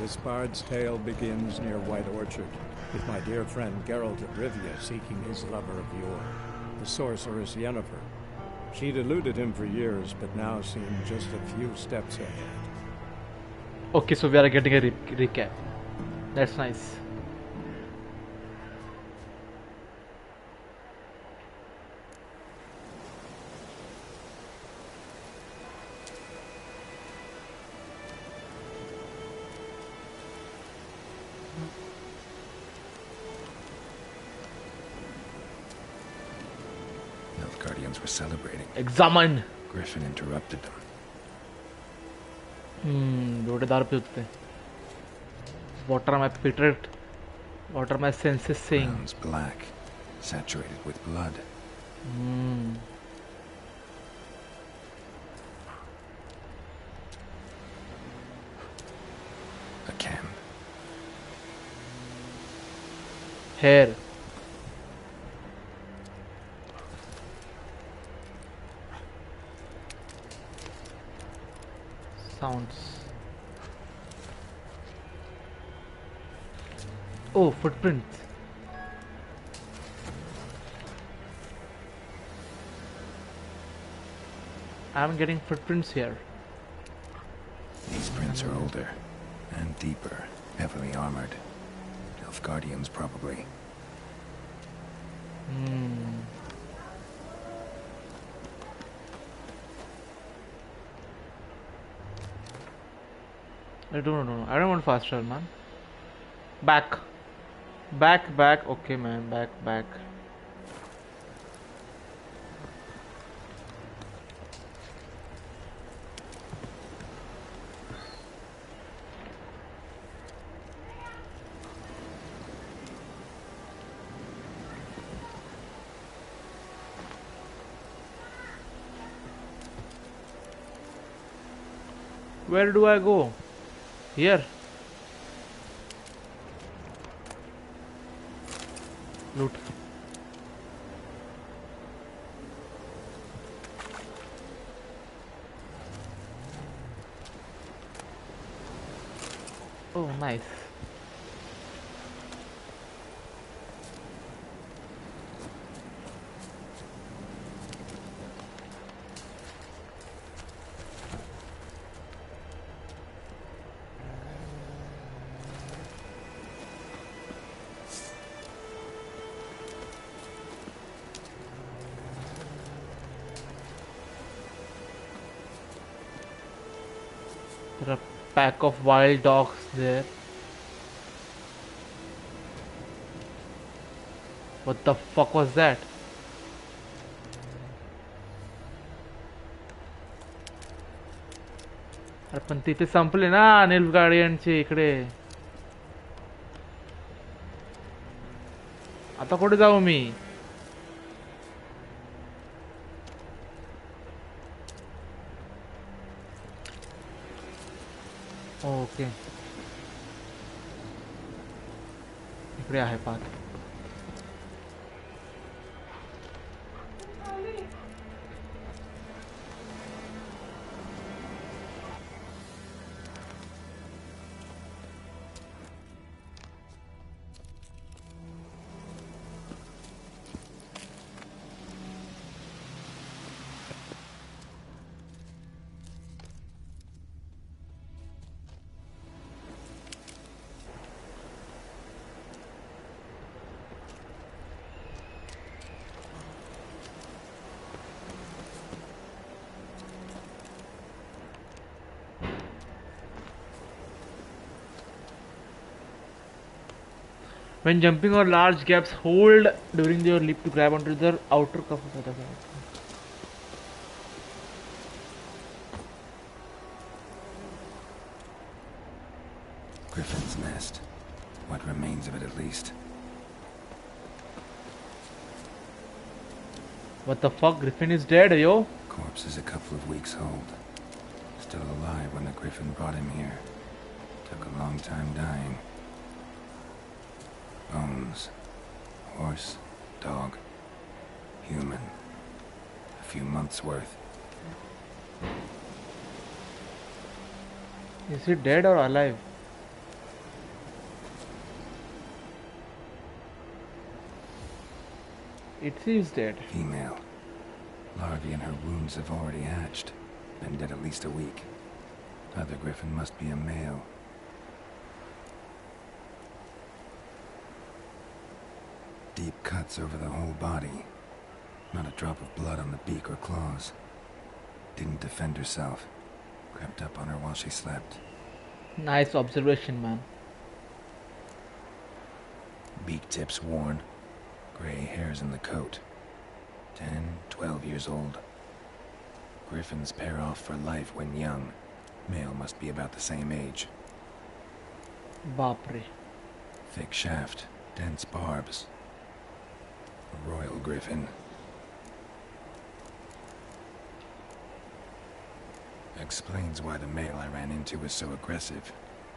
This bard's tale begins near White Orchard, with my dear friend Geralt of Rivia seeking his lover of yore, the sorceress Yennefer. She'd eluded him for years, but now seemed just a few steps ahead. Okay, so we are getting a recap. That's nice. Guardians were celebrating. Examine. Griffin interrupted them. What are my Peter? What are my senses saying? Ground's black, saturated with blood. A camp. Hair. Sounds. Oh, footprints. I'm getting footprints here. These prints are older and deeper, heavily armored. Elf Guardians, probably. I don't know. I don't want fast travel, man. Back. Okay, man. Back. Where do I go? Here. Loot. Oh, nice. There are a pack of wild dogs there. What the fuck was that? अरे पण तिथे संपले ना नील गार्डियनचे इकडे. आता कुठे जाऊ मी? Okay इकडे आहे path. When jumping or large gaps, hold during your leap to grab onto the outer cuff of the gap. Griffin's nest. What remains of it, at least. What the fuck? Griffin is dead, yo. Corpse is a couple of weeks old. Still alive when the Griffin brought him here. Took a long time dying. Bones. Horse. Dog. Human. A few months worth. Is he dead or alive? It seems dead. Female. Larvae in her wounds have already hatched. Been dead at least a week. Other Griffin must be a male. Deep cuts over the whole body. Not a drop of blood on the beak or claws. Didn't defend herself. Crept up on her while she slept. Nice observation, man. Beak tips worn. Gray hairs in the coat. 10, 12 years old. Griffins pair off for life when young. Male must be about the same age. Bapre. Thick shaft, dense barbs. A royal griffin. Explains why the male I ran into was so aggressive.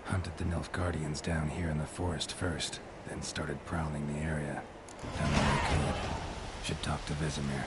Hunted the Nilfgaardians down here in the forest first, then started prowling the area. Done what I could. Should talk to Vesemir.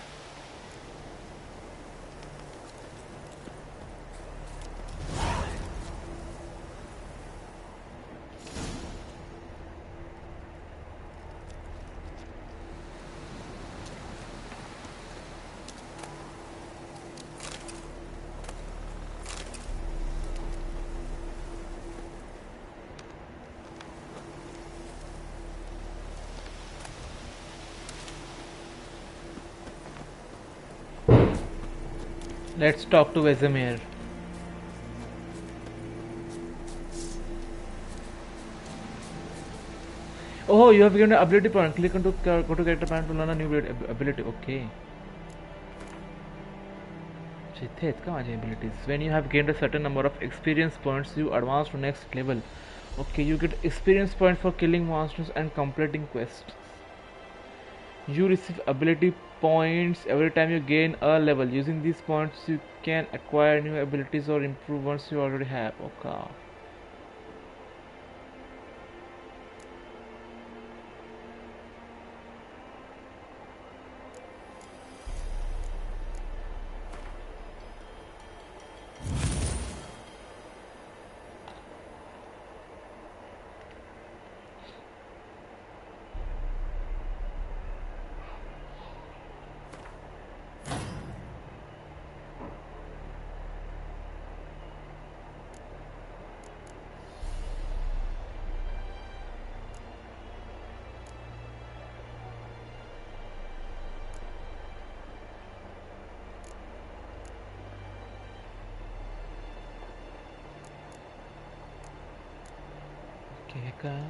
Let's talk to Vesemir. Oh, you have given an ability point. Click on to go to character panel to learn a new ability. Okay. Siddhey, abilities. When you have gained a certain number of experience points, you advance to next level. Okay, you get experience points for killing monsters and completing quests. You receive ability points every time you gain a level. Using these points, you can acquire new abilities or improve ones you already have. Okay. Okay.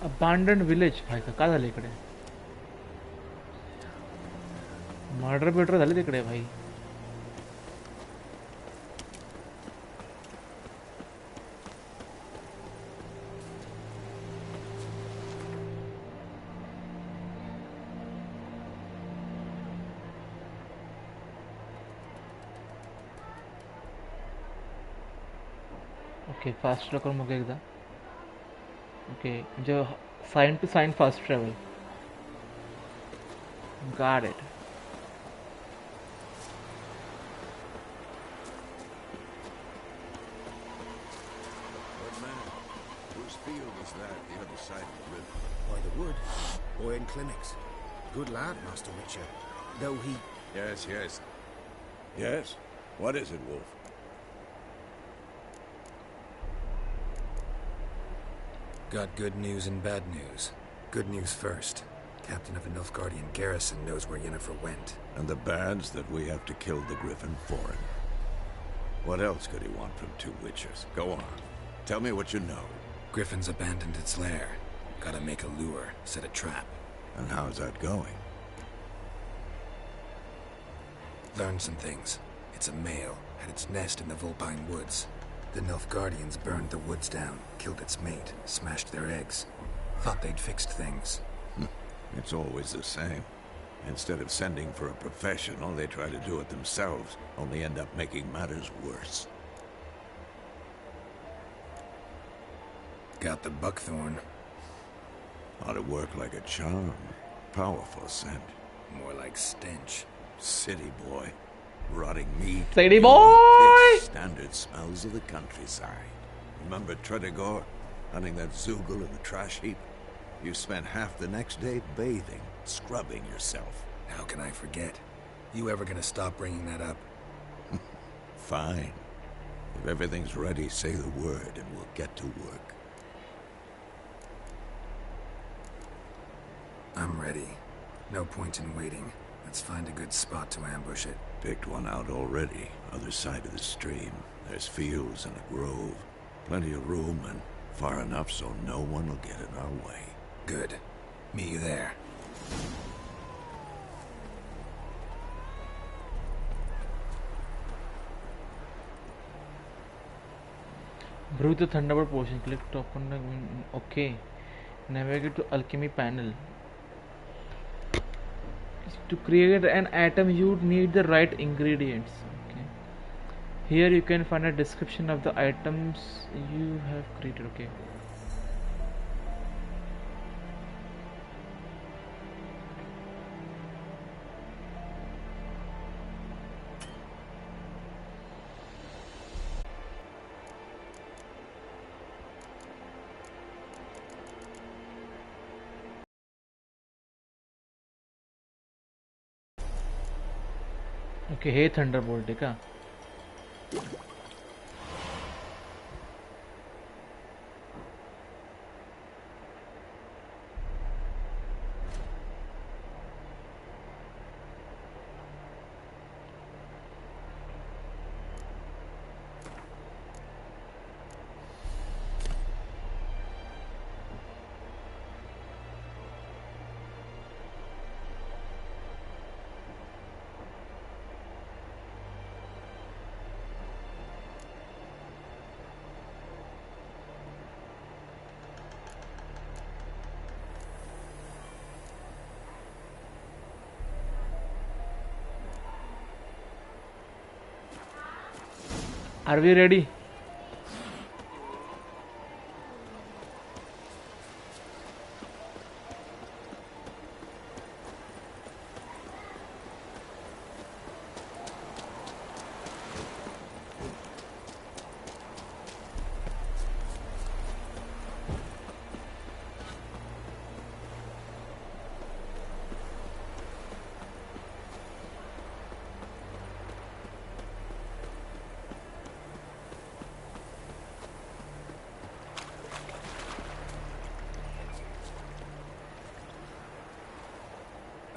Abandoned village. भाई का झालं इकडे murder बिर्डर झाले तिकडे भाई okay fast tracker मग एकदा Okay, sign to sign fast travel. Got it. What man? Whose field is that the other side of the river? By the wood, or in clinics. Good lad, Master Witcher. Though he... Yes, yes. Yes? What is it, Wolf? Got good news and bad news. Good news first. Captain of the Nilfgaardian garrison knows where Yennefer went. And the bad's that we have to kill the Griffin for him. What else could he want from two witches? Go on. Tell me what you know. Griffin's abandoned its lair. Gotta make a lure, set a trap. And how's that going? Learned some things. It's a male, had its nest in the Vulpine Woods. The Nilfgaardians burned the woods down, killed its mate, smashed their eggs. Thought they'd fixed things. It's always the same. Instead of sending for a professional, they try to do it themselves, only end up making matters worse. Got the buckthorn. Ought to work like a charm. Powerful scent. More like stench. City boy. Rotting meat. City boy! Standard smells of the countryside. Remember Tredigor? Hunting that Zoogle in the trash heap? You spent half the next day bathing, scrubbing yourself. How can I forget? You ever gonna stop bringing that up? Fine. If everything's ready, say the word and we'll get to work. I'm ready. No point in waiting. Let's find a good spot to ambush it. Picked one out already, other side of the stream. There's fields and a grove. Plenty of room and far enough so no one will get in our way. Good. Meet you there. Brew the Thunderbird potion. Click top on the... Okay. Navigate to alchemy panel. To create an atom, you need the right ingredients. Okay. Here you can find a description of the items you have created. Okay. Okay, hey Thunderbolt, देखा? Are we ready?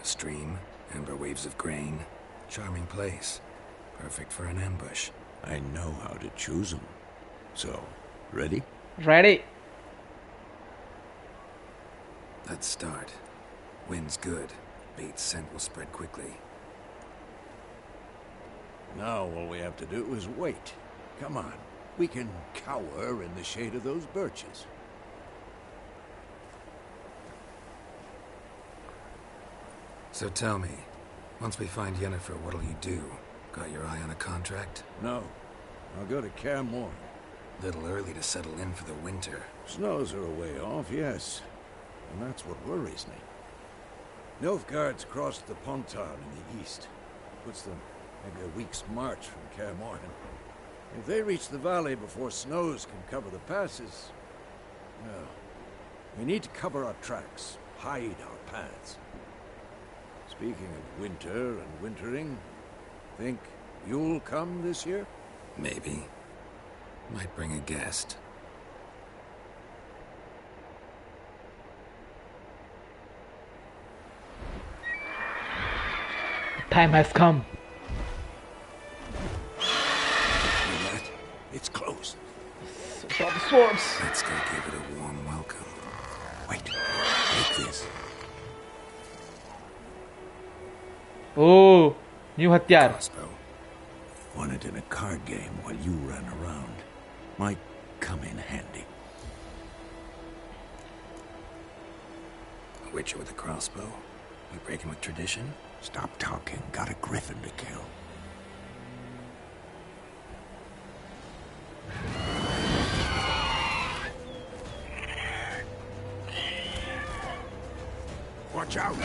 Stream, amber waves of grain. Charming place. Perfect for an ambush. I know how to choose them. So, ready? Ready. Let's start. Wind's good. Bait's scent will spread quickly. Now all we have to do is wait. Come on. We can cower in the shade of those birches. So tell me, once we find Yennefer, what'll you do? Got your eye on a contract? No. I'll go to Kaer Morhen. Little early to settle in for the winter. Snows are a way off, yes. And that's what worries me. Nilfgaard's crossed the Pontar in the east. Puts them maybe a week's march from Kaer Morhen. If they reach the valley before snows can cover the passes... well, we need to cover our tracks, hide our paths. Speaking of winter and wintering, think you'll come this year? Maybe. Might bring a guest. Time has come. It's close. Drop the swords. Let's go give it a warm welcome. Wait, take this. Oh, New हथियार. Crossbow. Won it in a card game while you ran around. Might come in handy. A witcher with a crossbow. You breaking with tradition? Stop talking. Got a Griffin to kill. Watch out!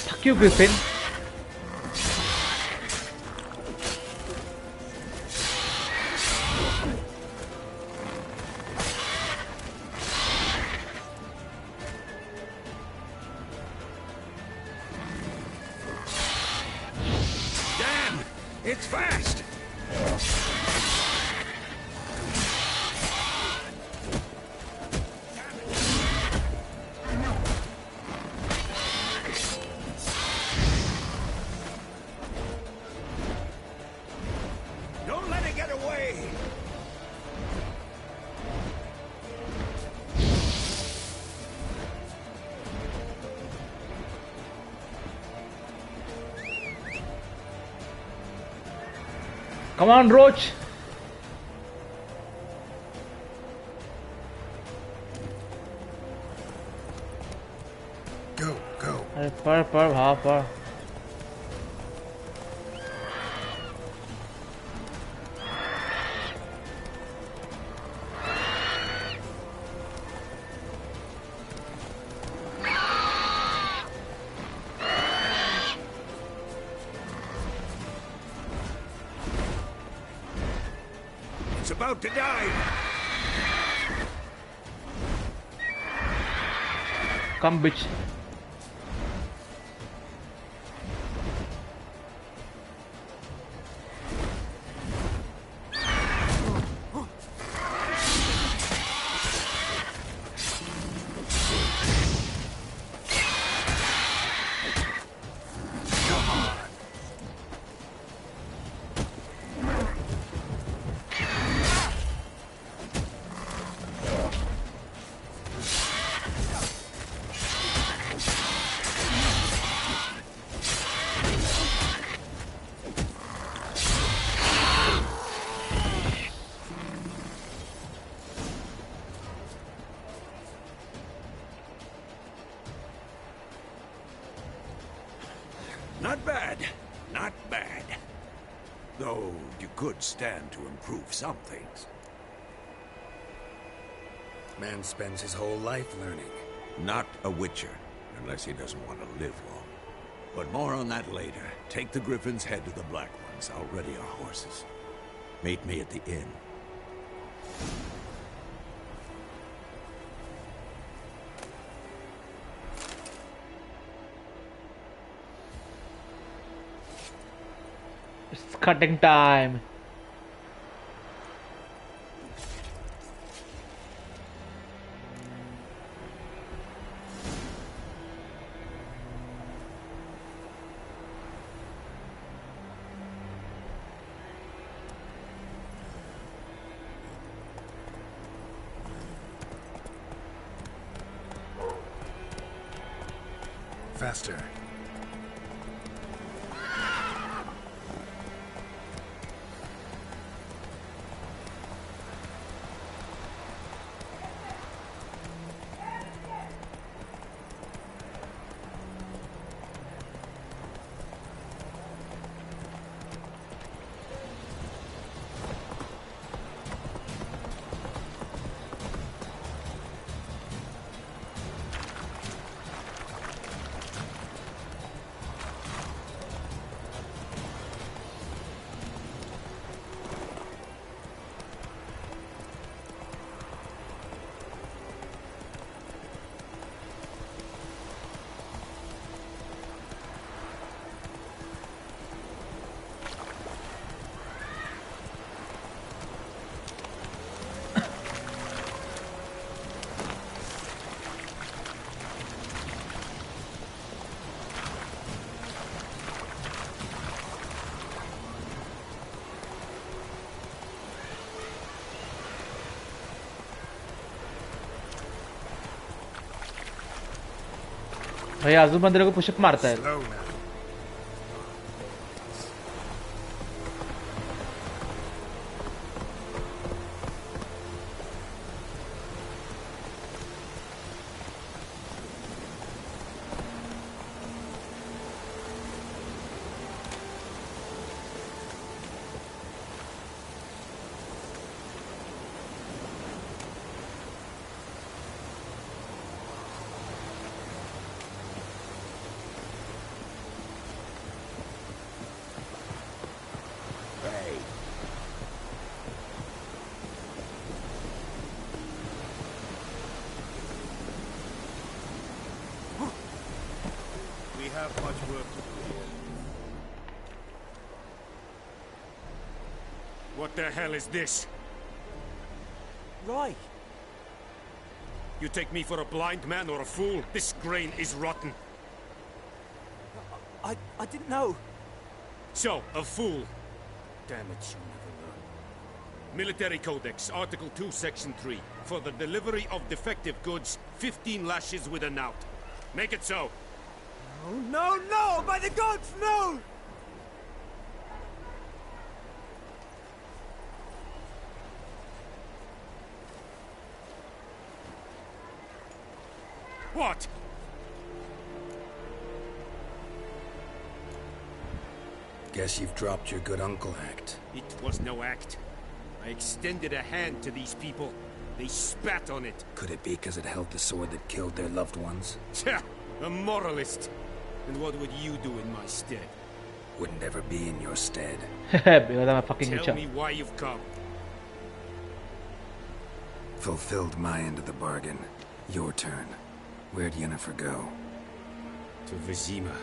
Fuck you, Griffin. Damn! It's fast! Don't let it get away! Come on, Roach. Go, go. अरे पर हाँ पर. It's about to die! Come, bitch. Not bad. Not bad. Though you could stand to improve some things. Man spends his whole life learning. Not a witcher, unless he doesn't want to live long. But more on that later. Take the Griffin's head to the Black Ones. I'll ready our horses. Meet me at the inn. It's cutting time. Faster. भाई अजून बंदरे को pushup मारता है. Slow now. We have much work to do here. What the hell is this? Right. You take me for a blind man or a fool? This grain is rotten. I didn't know. So, a fool. Damn it, you never learn. Military Codex, Article 2, Section 3. For the delivery of defective goods, 15 lashes with a knout. Make it so. Oh, no, no! By the gods, no! What? Guess you've dropped your good uncle act. It was no act. I extended a hand to these people. They spat on it. Could it be because it held the sword that killed their loved ones? Tja, a moralist. And what would you do in my stead? Wouldn't ever be in your stead. Because I'm a fucking Tell witcher. me why you've come. Fulfilled my end of the bargain. Your turn. Where'd Yennefer go? To Vizima.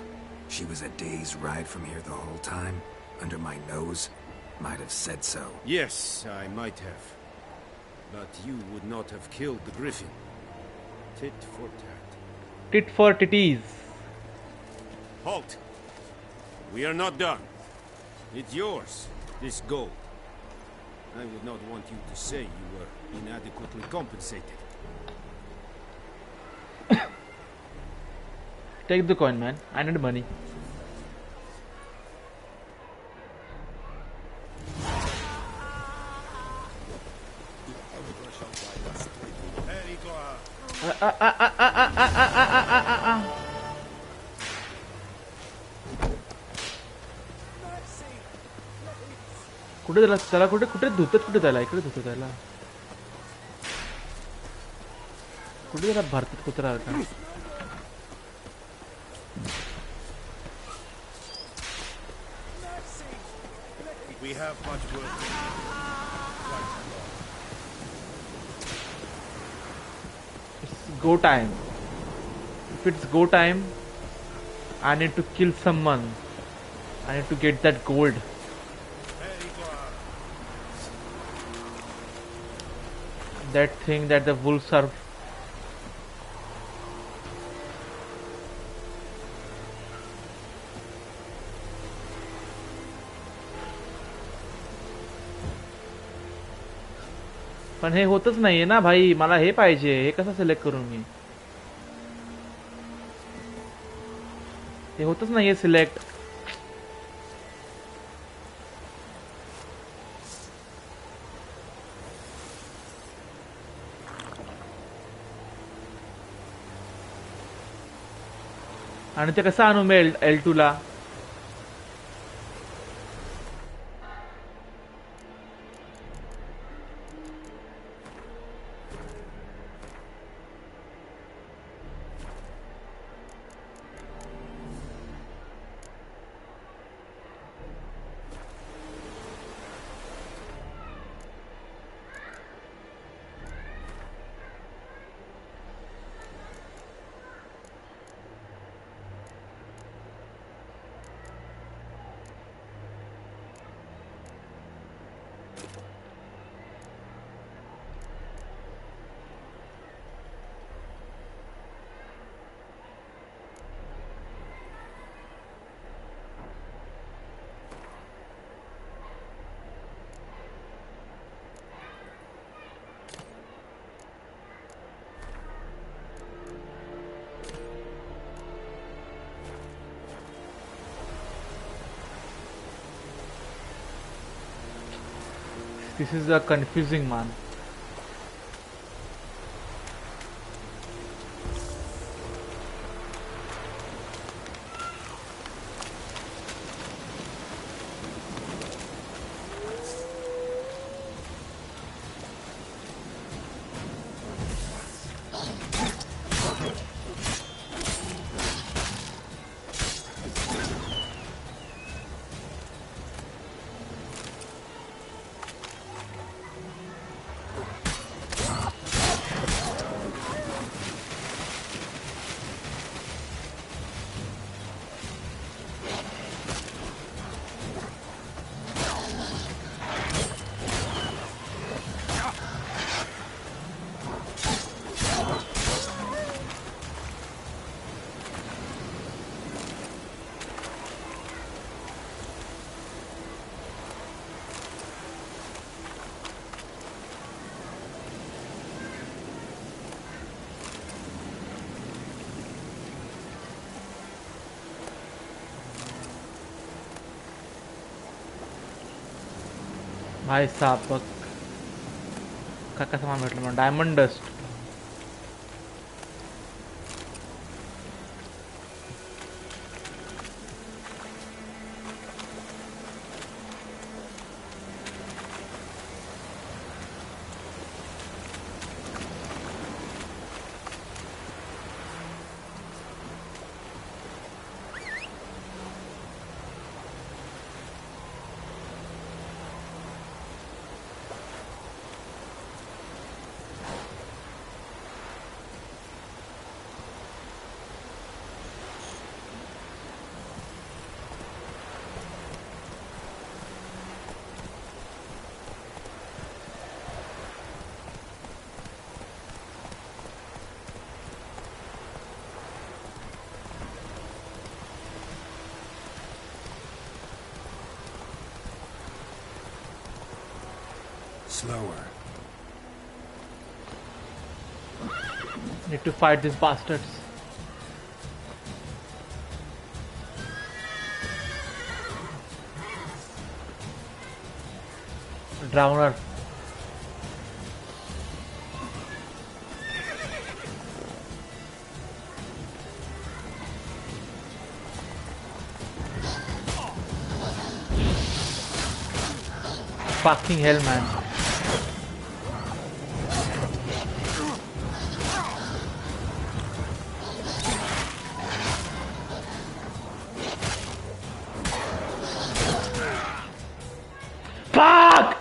She was a day's ride from here the whole time? Under my nose? Might have said so. Yes, I might have. But you would not have killed the Griffin. Tit for tat. Tit for titties. Halt! We are not done. It's yours, this gold. I would not want you to say you were inadequately compensated. Take the coin, man. I need money. कुठे त्याला त्याला कुठे कुठे धुतात कुठे त्याला इकडे धुतात त्याला कुठे त्याला भरतात कुत्रा का We have much work to do. It's go time. If it's go time, I need to kill someone. I need to get that gold. That thing that the wolves are. पण हे होतच नाहीये ना भाई मला हे पाहिजे हे कसं सिलेक्ट करू मी हे होतच नाहीये सिलेक्ट आणि ते कसं आणू मी L2 La This is a confusing man. भाई साहब काय सामान भेटलं मला diamond dust Slower. Need to fight these bastards. Drowner. Fucking hell, man. Fuck!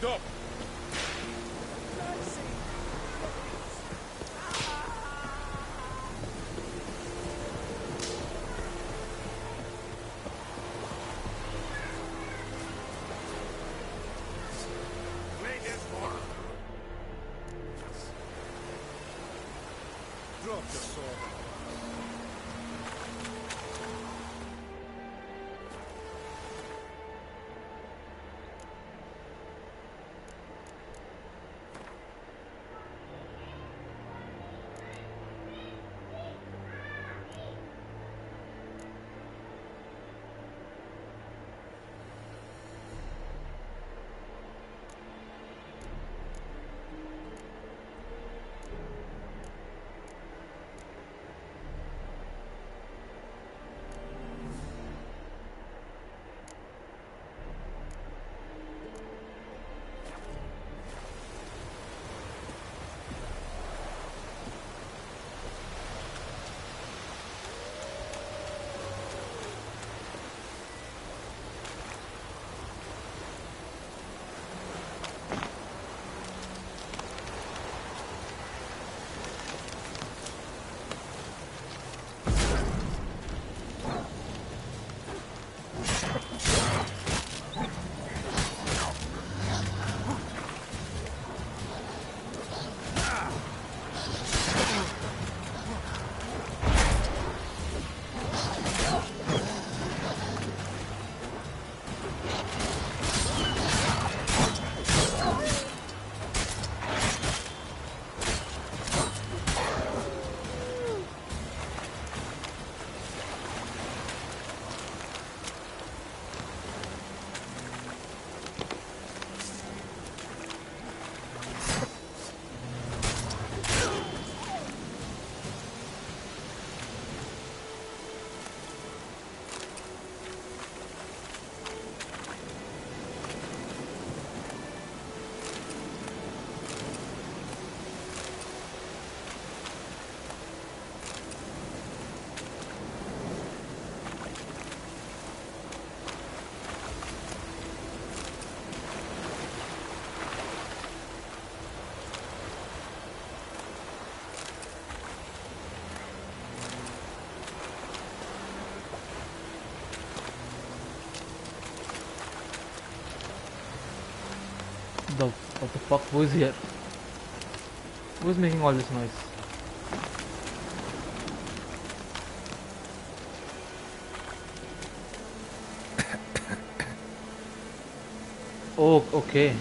Stop! Wait, there's more. Drop the sword. What the fuck? Who is here? Who is making all this noise? Oh, okay.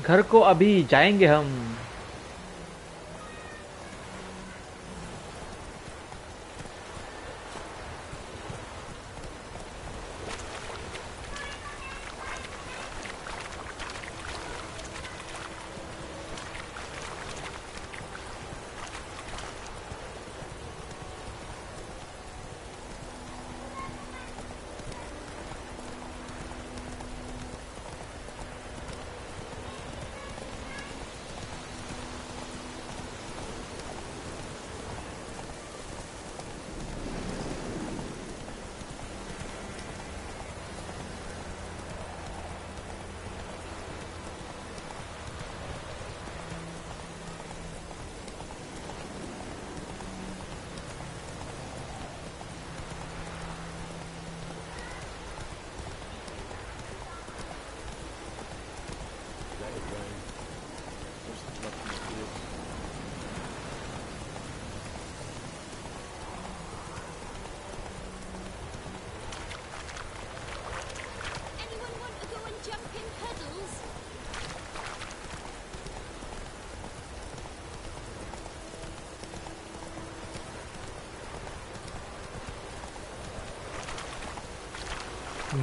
घर को अभी जाएंगे हम.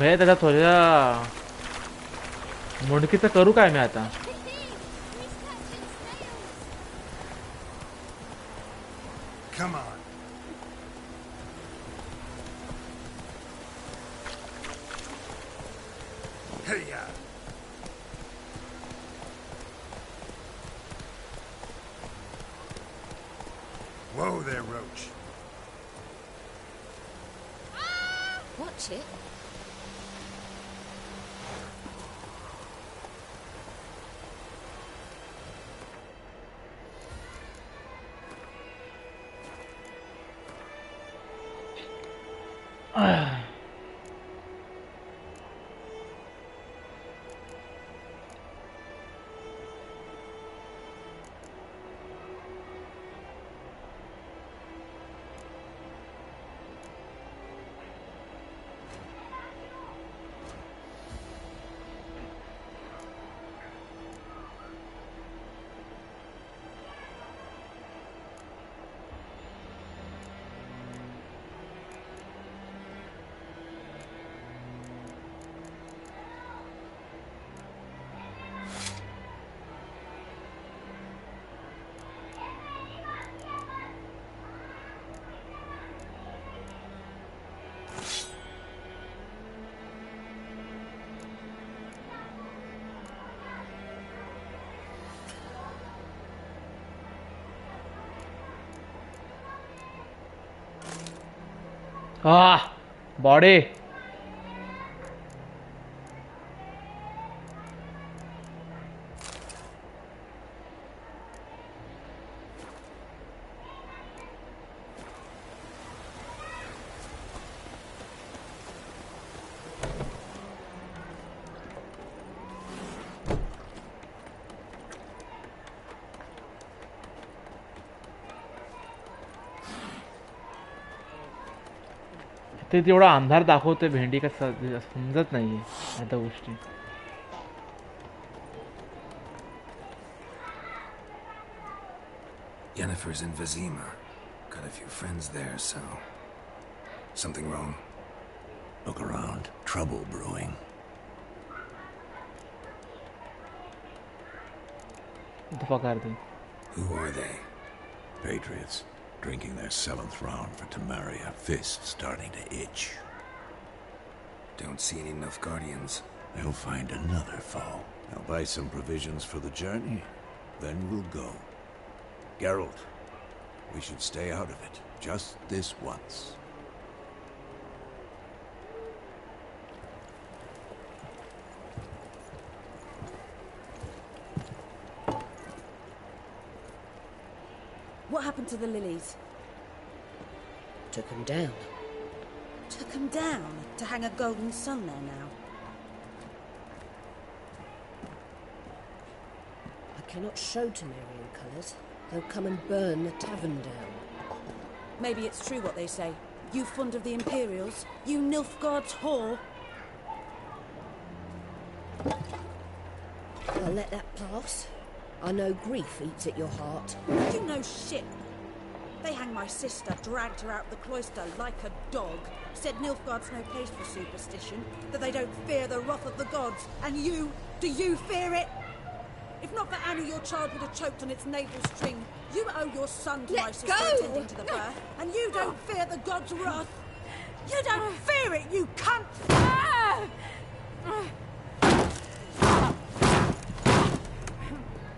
मैं त्याला थोड्या मुंडकीचं करू काय मी आता. Come on. Hey-ya. Whoa there, Roach. Watch it. Body. ते तेवढा अंधार दाखवते भेंडी का समजत नाहीये आता गोष्टी. Yennefer's in Vizima. Got a few friends there, so... Something wrong? Look around. Trouble brewing. What the fuck are they? Who are they? Patriots. Drinking their 7th round for Tamaria. Fist starting to itch. Don't see any Nilfgaardians. They'll find another foe. I'll buy some provisions for the journey. Then we'll go. Geralt, we should stay out of it. Just this once. What happened to the lilies? Took him down. Took them down to hang a golden sun there now. I cannot show Temerian colours. They'll come and burn the tavern down. Maybe it's true what they say. You fond of the Imperials? You Nilfgaard's whore? I'll let that pass. I know grief eats at your heart. You know shit. They hanged my sister, dragged her out the cloister like a dog, said Nilfgaard's no place for superstition, that they don't fear the wrath of the gods. And you, do you fear it? If not for Annie, your child would have choked on its navel string. You owe your son to my sister attending to the birth, and you don't fear the gods' wrath. You don't fear it, you cunt!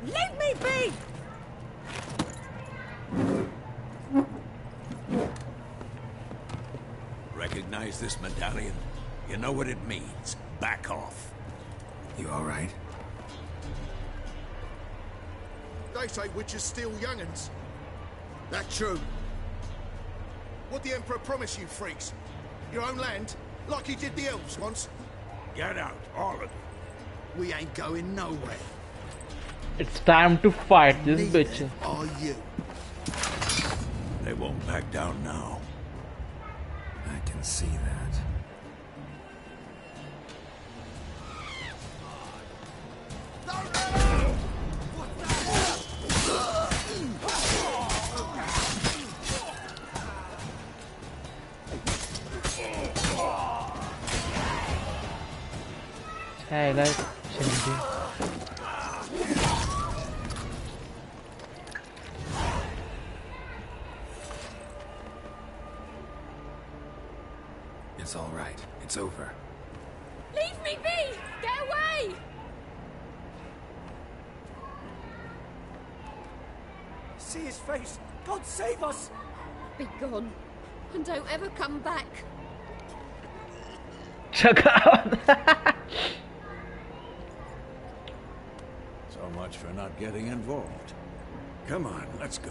Leave me be! Recognize this medallion? You know what it means. Back off. You all right? They say witches steal young'uns. That true? What the Emperor promise you, freaks? Your own land? Like he did the elves once? Get out, all of you. We ain't going nowhere. It's time to fight this bitch. Are you? They won't back down now. I can see that. Hey, like Shivani. It's all right. It's over. Leave me be! Get away! See his face! God save us! Be gone. And don't ever come back. Check out. So much for not getting involved. Come on, let's go.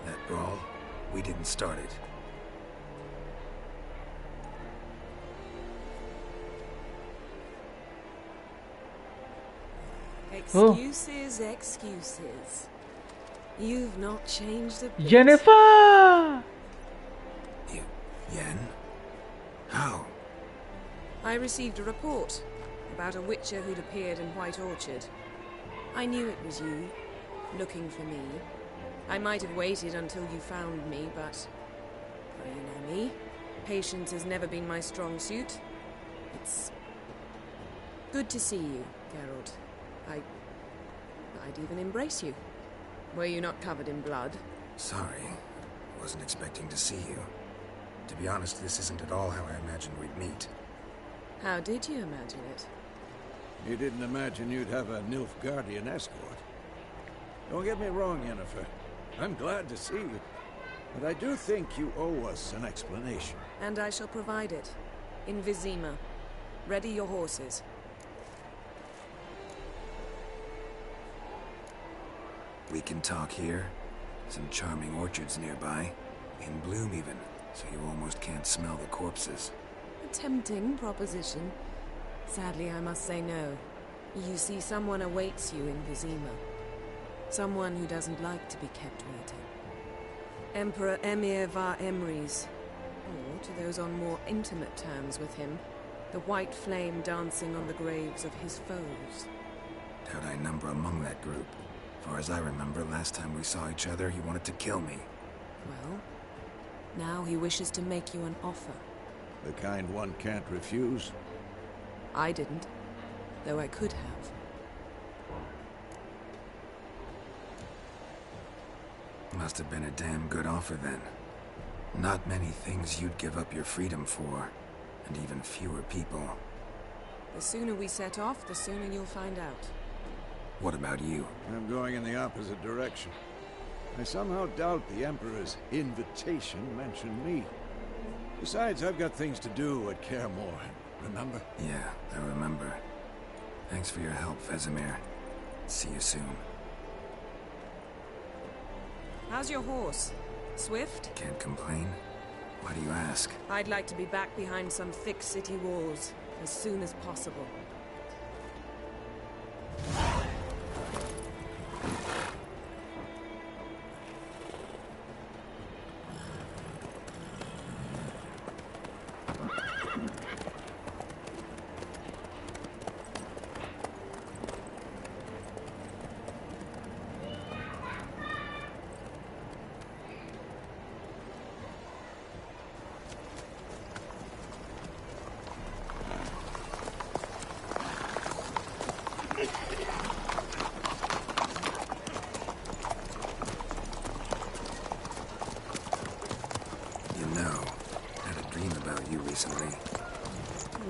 That brawl, we didn't start it. Excuses, excuses. You've not changed a bit. Jennifer! Yen? How? I received a report about a witcher who'd appeared in White Orchard. I knew it was you, looking for me. I might have waited until you found me, but... well, you know me. Patience has never been my strong suit. It's... good to see you, Geralt. I'd even embrace you. Were you not covered in blood? Sorry. Wasn't expecting to see you. To be honest, this isn't at all how I imagined we'd meet. How did you imagine it? You didn't imagine you'd have a Nilfgaardian escort. Don't get me wrong, Yennefer. I'm glad to see you. But I do think you owe us an explanation. And I shall provide it. In Vizima. Ready your horses. We can talk here. Some charming orchards nearby. In bloom even, so you almost can't smell the corpses. A tempting proposition. Sadly, I must say no. You see, someone awaits you in Vizima. Someone who doesn't like to be kept waiting. Emperor Emir var Emrys. Or, to those on more intimate terms with him, the white flame dancing on the graves of his foes. Doubt I number among that group. Far as I remember, last time we saw each other, he wanted to kill me. Well, now he wishes to make you an offer. The kind one can't refuse? I didn't, though I could have. Must have been a damn good offer then. Not many things you'd give up your freedom for. and even fewer people. The sooner we set off, the sooner you'll find out. What about you? I'm going in the opposite direction. I somehow doubt the Emperor's invitation mentioned me. Besides, I've got things to do at Kaer Morhen, remember? Yeah, I remember. Thanks for your help, Vesemir. See you soon. How's your horse? Swift? Can't complain. Why do you ask? I'd like to be back behind some thick city walls as soon as possible. Recently.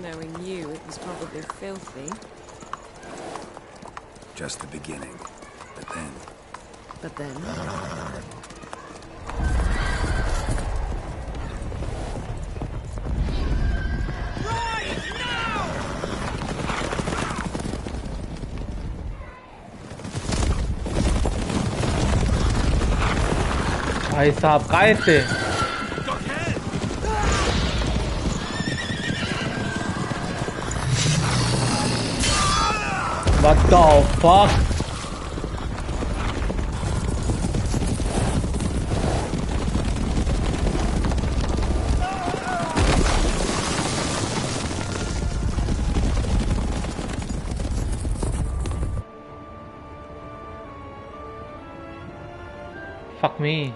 Knowing you, it was probably filthy. Just the beginning. But then... But then? Right now! भाई साहब काय थे What the fuck? Fuck me.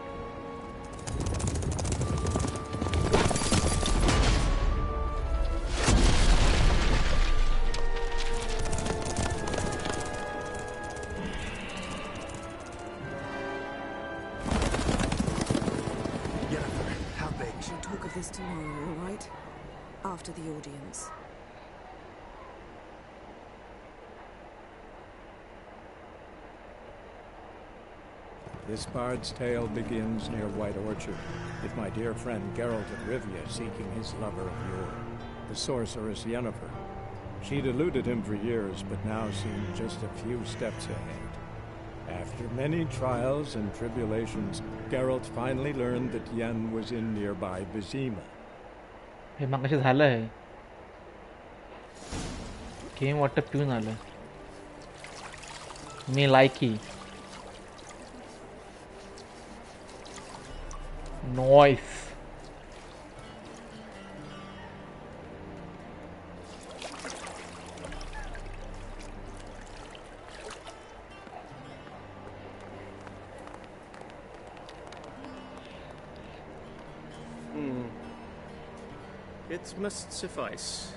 After the audience. This bard's tale begins near White Orchard, with my dear friend Geralt of Rivia seeking his lover of yore, the sorceress Yennefer. She'd eluded him for years, but now seemed just a few steps ahead. After many trials and tribulations, Geralt finally learned that Yen was in nearby Vizima. हे मागाशी झालं आहे game वाटतं पिऊन आलं मी लायकी noise It must suffice.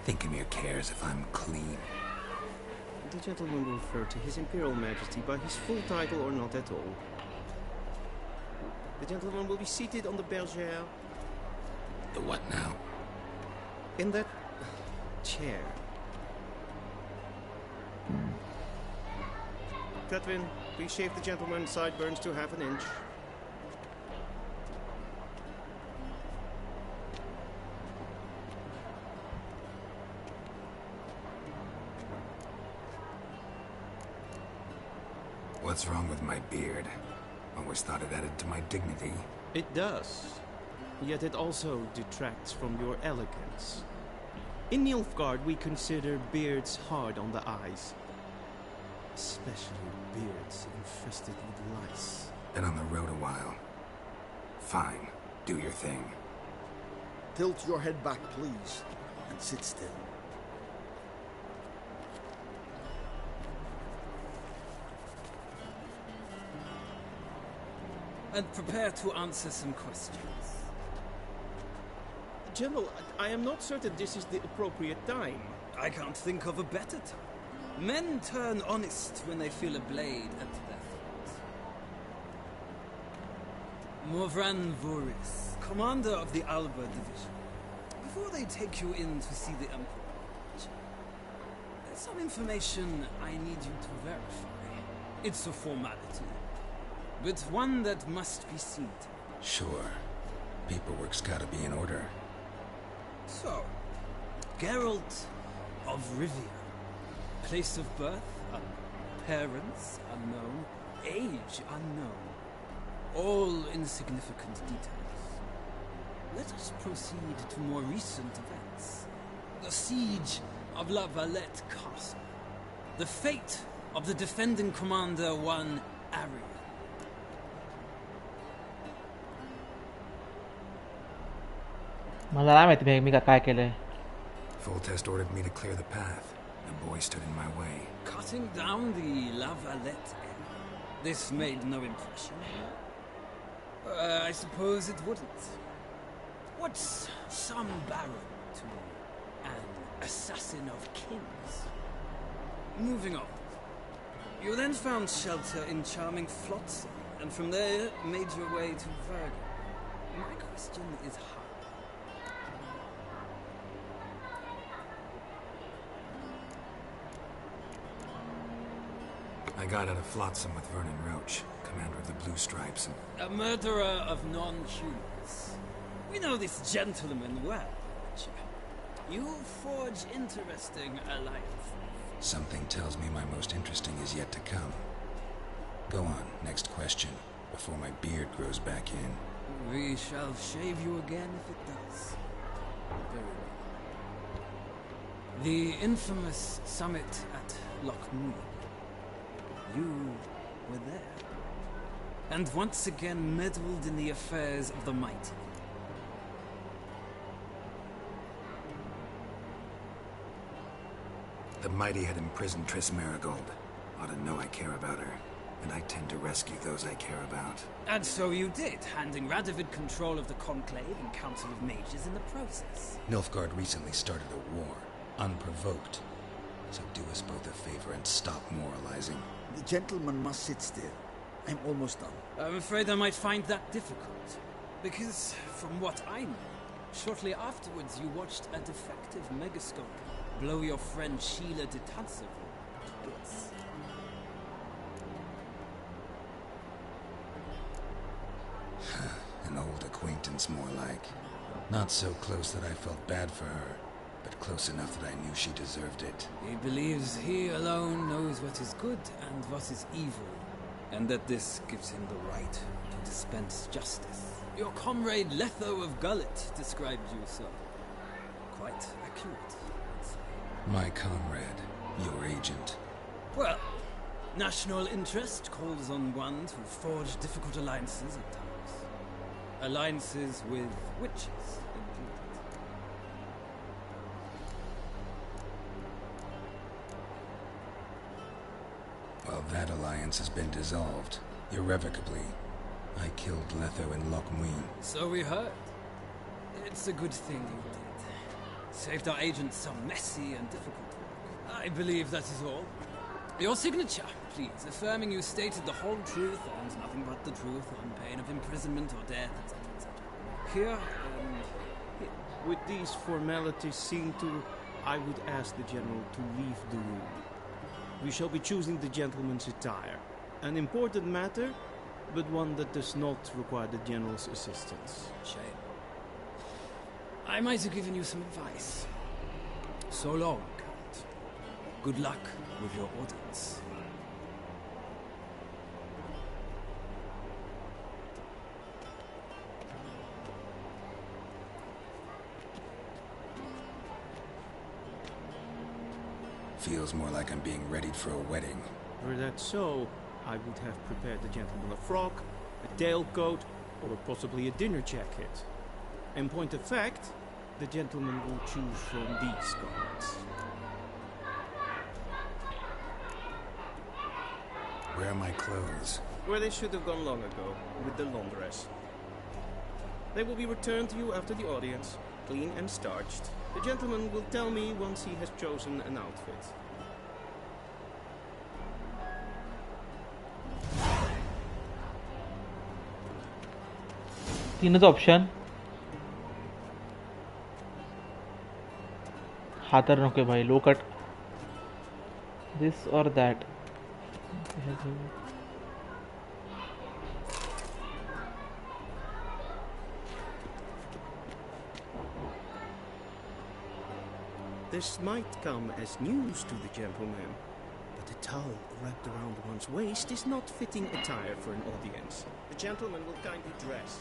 Think Emir cares if I'm clean. The gentleman will refer to His Imperial Majesty by his full title or not at all. The gentleman will be seated on the bergère. The what now? In that chair. Catwin, please shave the gentleman's sideburns to half an inch. What's wrong with my beard? Always thought it added to my dignity. It does. Yet it also detracts from your elegance. In Nilfgaard, we consider beards hard on the eyes. Especially beards infested with lice. Been on the road a while. Fine. Do your thing. Tilt your head back, please. And sit still. And prepare to answer some questions. General, I am not certain this is the appropriate time. I can't think of a better time. Men turn honest when they feel a blade at their throat. Morvran Voris, commander of the Alba Division. Before they take you in to see the Emperor, there's some information I need you to verify. It's a formality, but one that must be seen to. Sure. Paperwork's gotta be in order. So, Geralt of Rivia. Place of birth unknown. Parents unknown. Age unknown. All insignificant details. Let us proceed to more recent events. The siege of La Valette Castle. The fate of the defending commander, one Arian. मला माहिती आहे मी काय केलंय. Foltest ordered me to clear the path. The boy stood in my way. Cutting down the La Valette area. This made no impression. I suppose it wouldn't. What's some baron to an assassin of kings? Moving on. You then found shelter in charming Flotsam, and from there made your way to Vergen. My question is how? I got out of Flotsam with Vernon Roach, commander of the Blue Stripes, and... A murderer of non-humans. We know this gentleman well, Redgear. You forge interesting alliances. Something tells me my most interesting is yet to come. Go on, next question, before my beard grows back in. We shall shave you again if it does. Very well. The infamous summit at Lochmuir. You were there. And once again meddled in the affairs of the mighty. The mighty had imprisoned Triss Marigold. Ought to know I care about her. And I tend to rescue those I care about. And so you did, handing Radovid control of the Conclave and Council of Mages in the process. Nilfgaard recently started a war, unprovoked. So do us both a favor and stop moralizing. The gentleman must sit still. I'm almost done. I'm afraid I might find that difficult. Because, from what I know, shortly afterwards you watched a defective megascope blow your friend Sheila de Tansevo to bits. An old acquaintance, more like. Not so close that I felt bad for her, but close enough that I knew she deserved it. He believes he alone knows what is good and what is evil, and that this gives him the right to dispense justice. Your comrade Letho of Gullet described you so. Quite accurate, I'd say. My comrade, your agent. Well, national interest calls on one to forge difficult alliances at times. Alliances with witches, included. Well, that alliance has been dissolved, irrevocably. I killed Letho in Lochmuir. So we heard. It's a good thing you did. Saved our agent some messy and difficult work. I believe that is all. Your signature, please, affirming you stated the whole truth and nothing but the truth on pain of imprisonment or death, etc., etc. Here and here. With these formalities seen to, I would ask the General to leave the room. We shall be choosing the gentleman's attire. An important matter, but one that does not require the General's assistance. Shame. I might have given you some advice. So long, Count. Good luck with your audience. Feels more like I'm being readied for a wedding. Were that so, I would have prepared the gentleman a frock, a tailcoat, or possibly a dinner jacket. In point of fact, the gentleman will choose from these garments. Where are my clothes? Where they should have gone long ago, with the laundress. They will be returned to you after the audience, clean and starched. The gentleman will tell me once he has chosen an outfit. तीनच option हा तर नको भाई लो cut this और that This might come as news to the gentleman, but a towel wrapped around one's waist is not fitting attire for an audience. The gentleman will kindly dress.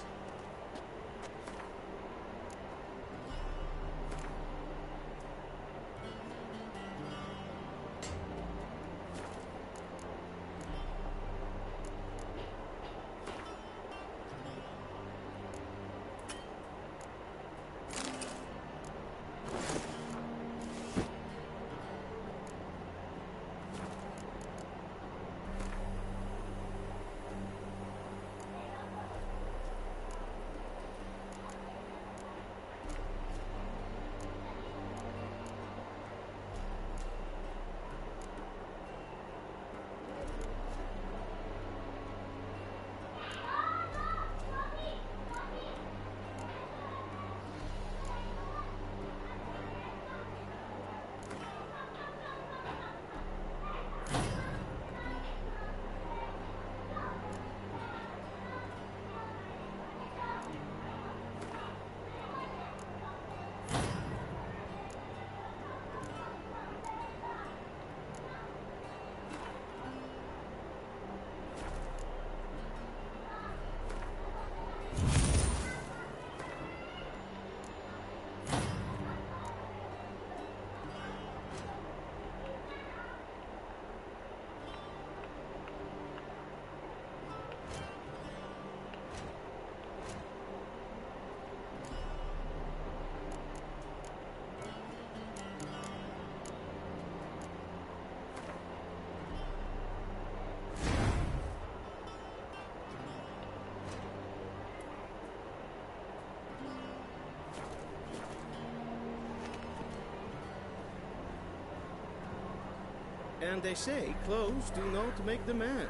And they say clothes do not make the man.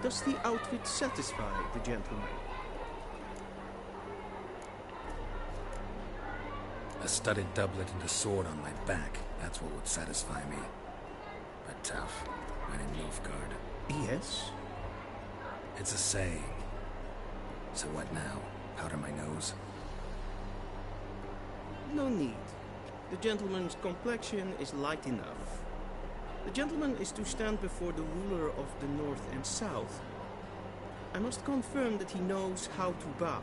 Does the outfit satisfy the gentleman? A studded doublet and a sword on my back. That's what would satisfy me. But tough. When in Nilfgaard. Yes? It's a saying. So what now? Powder my nose? No need. The gentleman's complexion is light enough. The gentleman is to stand before the ruler of the North and South. I must confirm that he knows how to bow.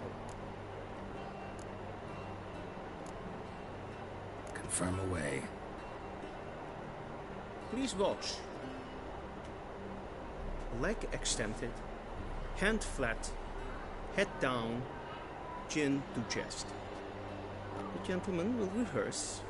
Confirm away. Please watch. Leg extended, hand flat, head down, chin to chest. The gentleman will rehearse.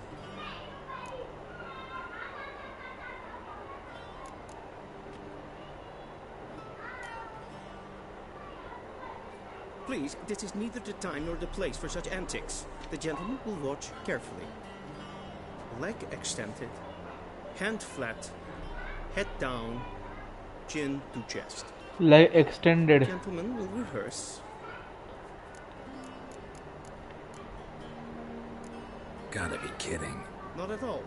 Please, this is neither the time nor the place for such antics. The gentleman will watch carefully. Leg extended, hand flat, head down, chin to chest. Leg extended. The gentleman will rehearse. Gotta be kidding. Not at all.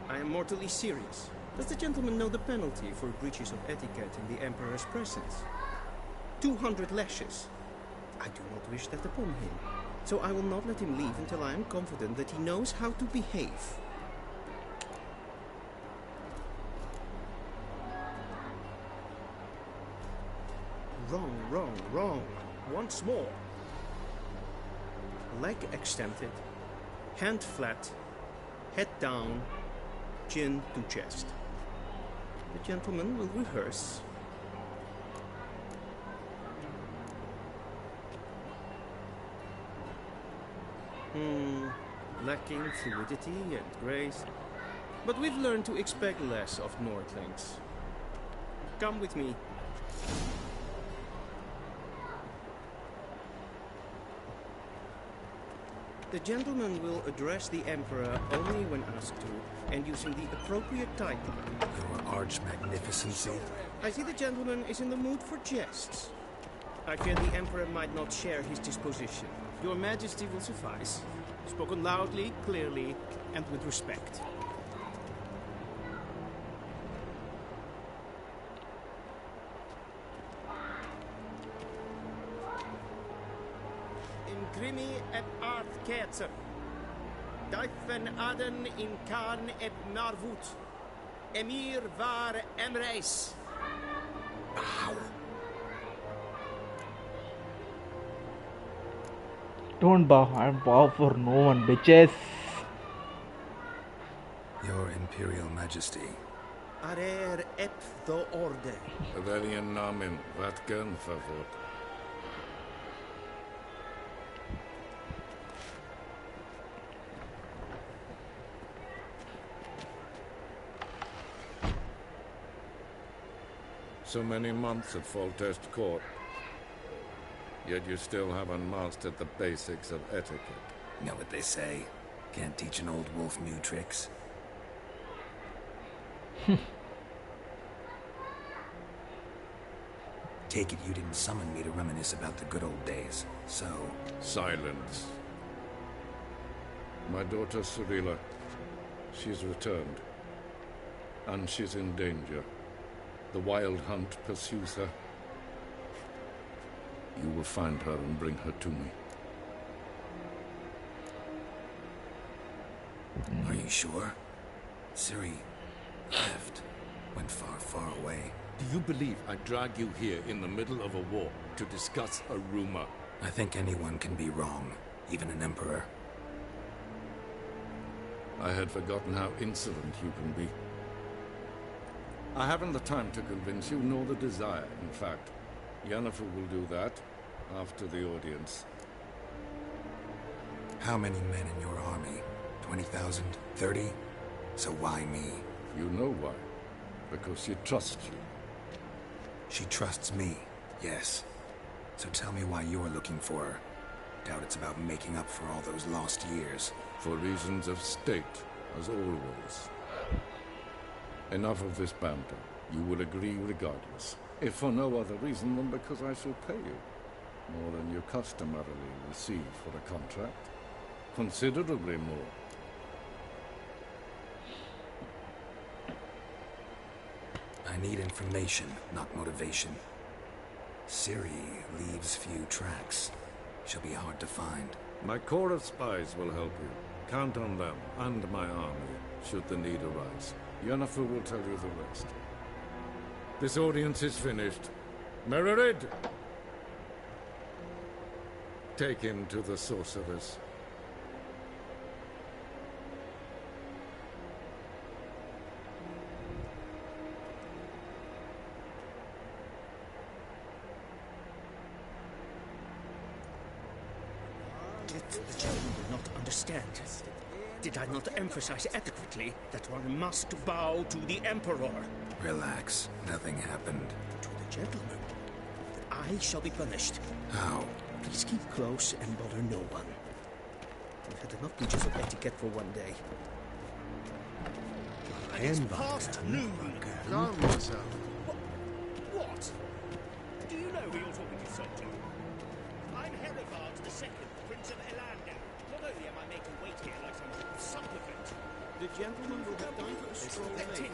I am mortally serious. Does the gentleman know the penalty for breaches of etiquette in the Emperor's presence? 200 lashes. I do not wish that upon him, so I will not let him leave until I am confident that he knows how to behave. Wrong, wrong, wrong. Once more. Leg extended, hand flat, head down, chin to chest. The gentleman will rehearse. Lacking fluidity and grace. But we've learned to expect less of Nordlings. Come with me. The gentleman will address the Emperor only when asked to, and using the appropriate title. Your arch magnificency. I see the gentleman is in the mood for jests. I fear the Emperor might not share his disposition. Your Majesty will suffice. Spoken loudly, clearly, and with respect. In Grimi et Arth Ketzer. Daifen Aden in Khan et Marvut. Emir var Emreis. Bow. Don't bow. I bow for no one, bitches. Your Imperial Majesty. Arer ep the orde. Welchen Namen? Wat gern favor? So many months at Foltest Court. Yet you still haven't mastered the basics of etiquette. You know what they say? Can't teach an old wolf new tricks. Take it you didn't summon me to reminisce about the good old days, so... Silence. My daughter Cyrilla, she's returned. And she's in danger. The Wild Hunt pursues her. You will find her and bring her to me. Are you sure? Ciri left. Went far, far away. Do you believe I drag you here in the middle of a war to discuss a rumor? I think anyone can be wrong, even an emperor. I had forgotten how insolent you can be. I haven't the time to convince you, nor the desire, in fact. Yennefer will do that after the audience. How many men in your army? 20,000? 30? So why me? You know why. Because she trusts you. She trusts me, yes. So tell me why you're looking for her. Doubt it's about making up for all those lost years. For reasons of state, as always. Enough of this banter. You will agree regardless. If for no other reason than because I shall pay you. More than you customarily receive for a contract. Considerably more. I need information, not motivation. Ciri leaves few tracks. She'll be hard to find. My corps of spies will help you. Count on them, and my army, should the need arise. Yennefer will tell you the rest. This audience is finished. Mererid! Take him to the sorceress. The children will not understand. Did I not emphasize adequately that one must bow to the Emperor? Relax. Nothing happened. To the gentleman. That I shall be punished. How? Please keep close and bother no one. We've had enough breaches of etiquette for one day. It's past noon. Calm yourself. What? Do you know who you're talking to, Sir John? I'm Herivard II, Prince of Elandel. Not only am I making wait here like some supplicant. The gentleman will have done for a stroll later.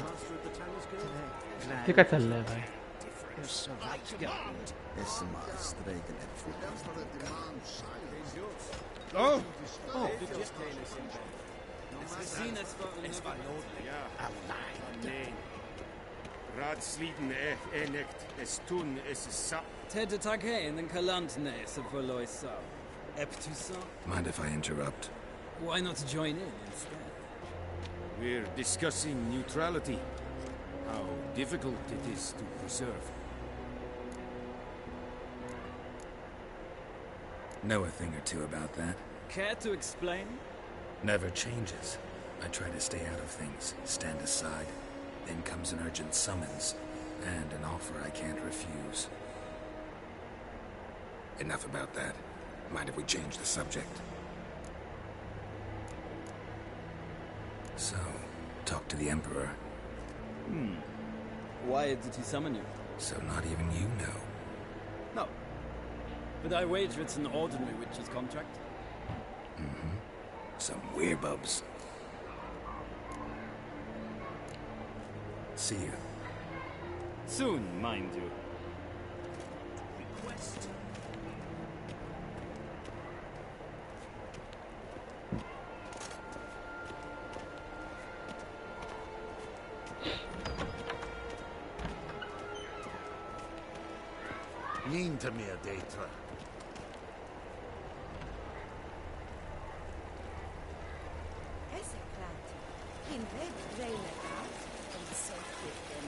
Master of the Tanner's Guild. क्या चल रहा है भाई? You're so right, Government. Yes, master. Oh! Oh! Es war notwendig. Ja. Allein. Nee. Ratsliden echt. Es tun, es ist sa. Tete Takei den Kalantne se verloisa. Eptusa. Mind if I interrupt? Why not join in instead? We're discussing neutrality. How difficult it is to preserve. Know a thing or two about that. Care to explain? Never changes. I try to stay out of things, stand aside. Then comes an urgent summons, and an offer I can't refuse. Enough about that. Mind if we change the subject? So, talk to the Emperor. Why did he summon you? So not even you know? No. But I wager it's an ordinary witch's contract. Mm-hmm. Some weird-bubs. See you. Soon, mind you. Request. Niente mia data. Esse plant. In red trailer out and self-fit them.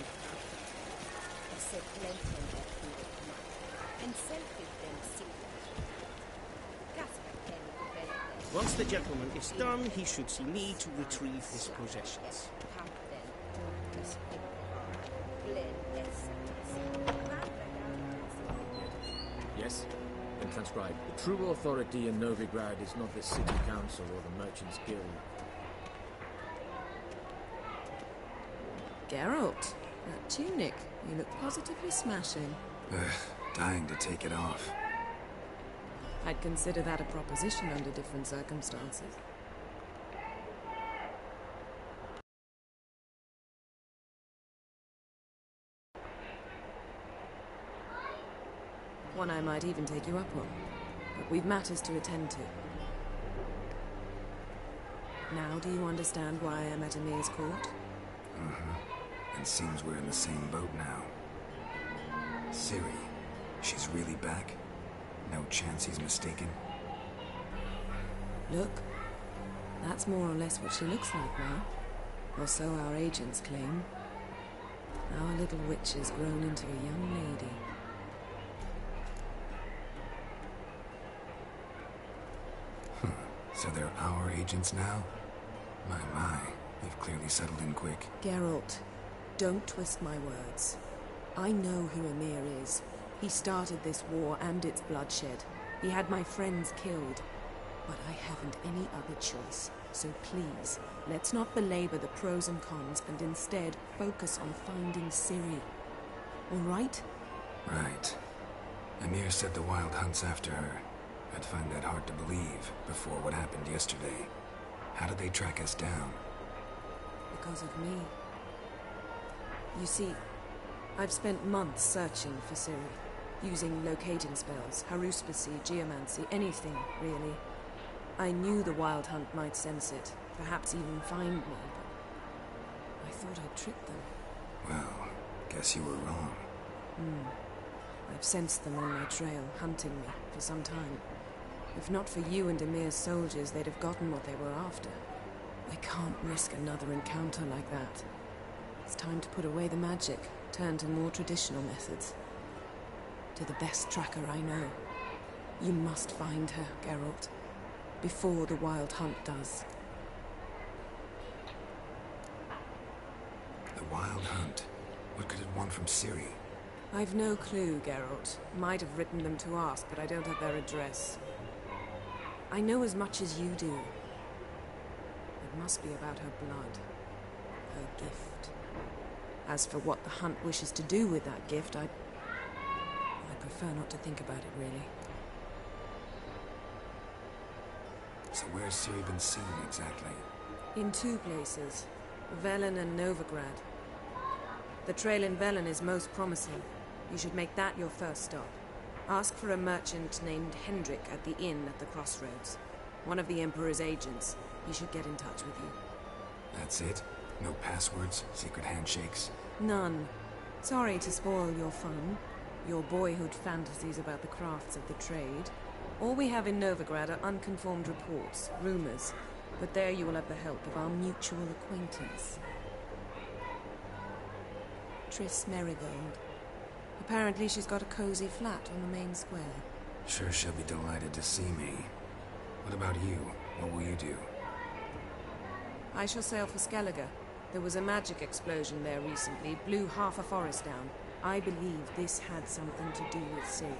Esse planten that and self-fit them Once the gentleman is done, he should see me to retrieve his possessions. Yes? Then transcribe. The true authority in Novigrad is not the city council or the merchants' guild. Geralt, that tunic. You look positively smashing. Dying to take it off. I'd consider that a proposition under different circumstances. One I might even take you up on. But we've matters to attend to. Now do you understand why I'm at Emir's court? Mm-hmm. It seems we're in the same boat now. Ciri, she's really back? No chance he's mistaken? Look, that's more or less what she looks like now. Or so our agents claim. Our little witch has grown into a young lady. So they're our agents now? My, they've clearly settled in quick. Geralt, don't twist my words. I know who Emir is. He started this war and its bloodshed. He had my friends killed. But I haven't any other choice. So please, let's not belabor the pros and cons and instead focus on finding Ciri. All right? Right. Emir said the Wild Hunt's after her. I'd find that hard to believe before what happened yesterday. How did they track us down? Because of me. You see, I've spent months searching for Ciri, using locating spells, haruspicy, geomancy, anything, really. I knew the Wild Hunt might sense it, perhaps even find me, but I thought I'd tricked them. Well, guess you were wrong. I've sensed them on my trail, hunting me, for some time. If not for you and Emir's soldiers, they'd have gotten what they were after. I can't risk another encounter like that. It's time to put away the magic, turn to more traditional methods. To the best tracker I know. You must find her, Geralt. Before the Wild Hunt does. The Wild Hunt? What could it want from Ciri? I've no clue, Geralt. Might have written them to ask, but I don't have their address. I know as much as you do. It must be about her blood. Her gift. As for what the Hunt wishes to do with that gift, I prefer not to think about it, really. So where's Ciri been seen, exactly? In two places. Velen and Novigrad. The trail in Velen is most promising. You should make that your first stop. Ask for a merchant named Hendrik at the inn at the crossroads. One of the Emperor's agents. He should get in touch with you. That's it? No passwords? Secret handshakes? None. Sorry to spoil your fun. Your boyhood fantasies about the crafts of the trade. All we have in Novigrad are unconfirmed reports, rumors. But there you will have the help of our mutual acquaintance. Triss Merigold. Apparently she's got a cozy flat on the main square. Sure she'll be delighted to see me. What about you? What will you do? I shall sail for Skellige. There was a magic explosion there recently, blew half a forest down. I believe this had something to do with Ciri.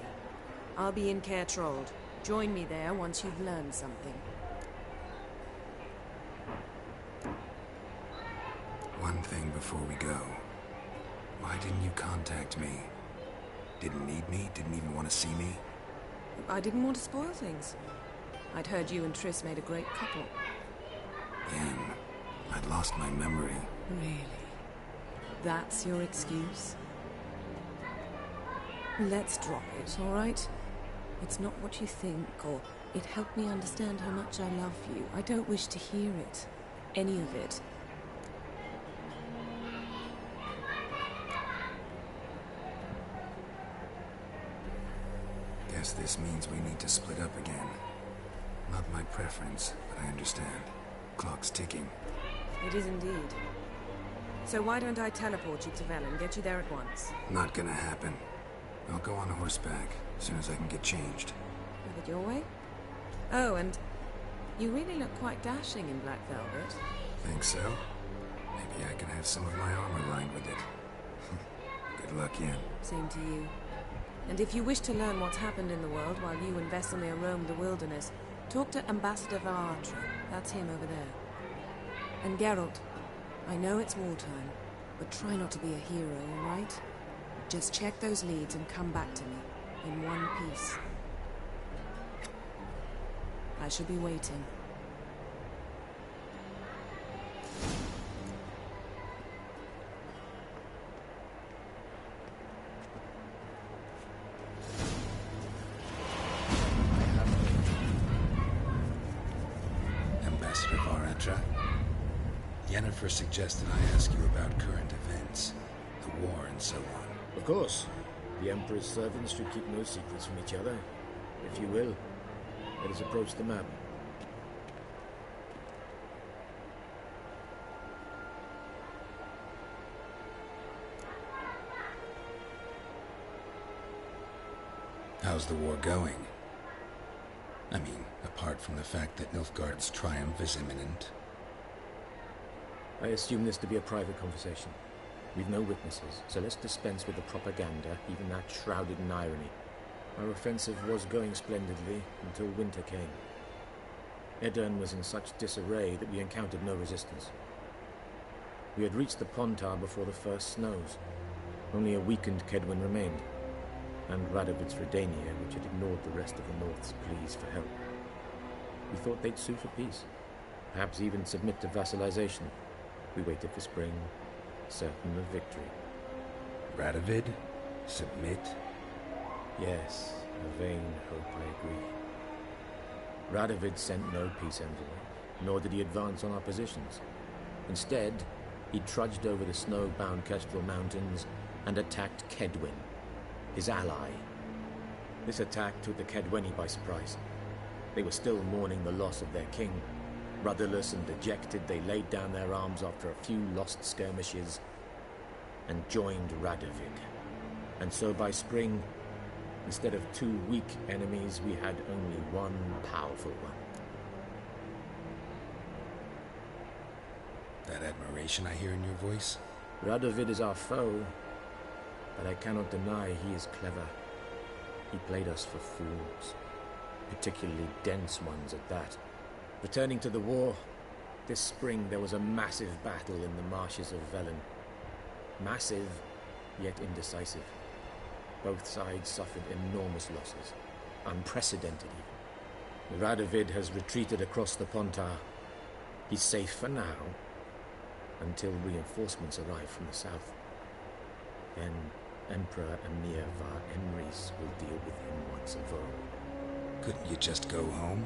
I'll be in Caer Trold. Join me there once you've learned something. One thing before we go. Why didn't you contact me? Didn't need me? Didn't even want to see me? I didn't want to spoil things. I'd heard you and Triss made a great couple. Yen, I'd lost my memory. Really? That's your excuse? Let's drop it, all right? It's not what you think, or it helped me understand how much I love you. I don't wish to hear it. Any of it. Guess this means we need to split up again. Not my preference, but I understand. Clock's ticking. It is indeed. So why don't I teleport you to Velen, get you there at once? Not gonna happen. I'll go on horseback, as soon as I can get changed. Have it your way? Oh, and you really look quite dashing in black velvet. Think so? Maybe I can have some of my armor lined with it. Good luck, Yen. Same to you. And if you wish to learn what's happened in the world while you and Vesemir roamed the wilderness, talk to Ambassador Varatra. That's him over there. And Geralt, I know it's wartime, but try not to be a hero, all right? Just check those leads and come back to me, in one piece. I shall be waiting. Ambassador Varatra, Yennefer suggested I ask you about current events, the war and so on. Of course. The Emperor's servants should keep no secrets from each other. If you will, let us approach the map. How's the war going? I mean, apart from the fact that Nilfgaard's triumph is imminent. I assume this to be a private conversation. We've no witnesses, so let's dispense with the propaganda, even that shrouded in irony. Our offensive was going splendidly until winter came. Edirn was in such disarray that we encountered no resistance. We had reached the Pontar before the first snows. Only a weakened Kedwin remained, and Radovid's Redania, which had ignored the rest of the North's pleas for help. We thought they'd sue for peace, perhaps even submit to vassalization. We waited for spring, certain of victory. Radovid? Submit? Yes, a vain hope, I agree. Radovid sent no peace envoy, nor did he advance on our positions. Instead, he trudged over the snow-bound Kestrel Mountains and attacked Kedwin, his ally. This attack took the Kedweni by surprise. They were still mourning the loss of their king. Rudderless and dejected, they laid down their arms after a few lost skirmishes and joined Radovid. And so by spring, instead of 2 weak enemies, we had only one powerful one. That admiration I hear in your voice? Radovid is our foe, but I cannot deny he is clever. He played us for fools, particularly dense ones at that. Returning to the war, this spring there was a massive battle in the marshes of Velen. Massive, yet indecisive. Both sides suffered enormous losses, unprecedented even. Radovid has retreated across the Pontar. He's safe for now, until reinforcements arrive from the south. Then Emperor Emir var Emrys will deal with him once and for all. Couldn't you just go home?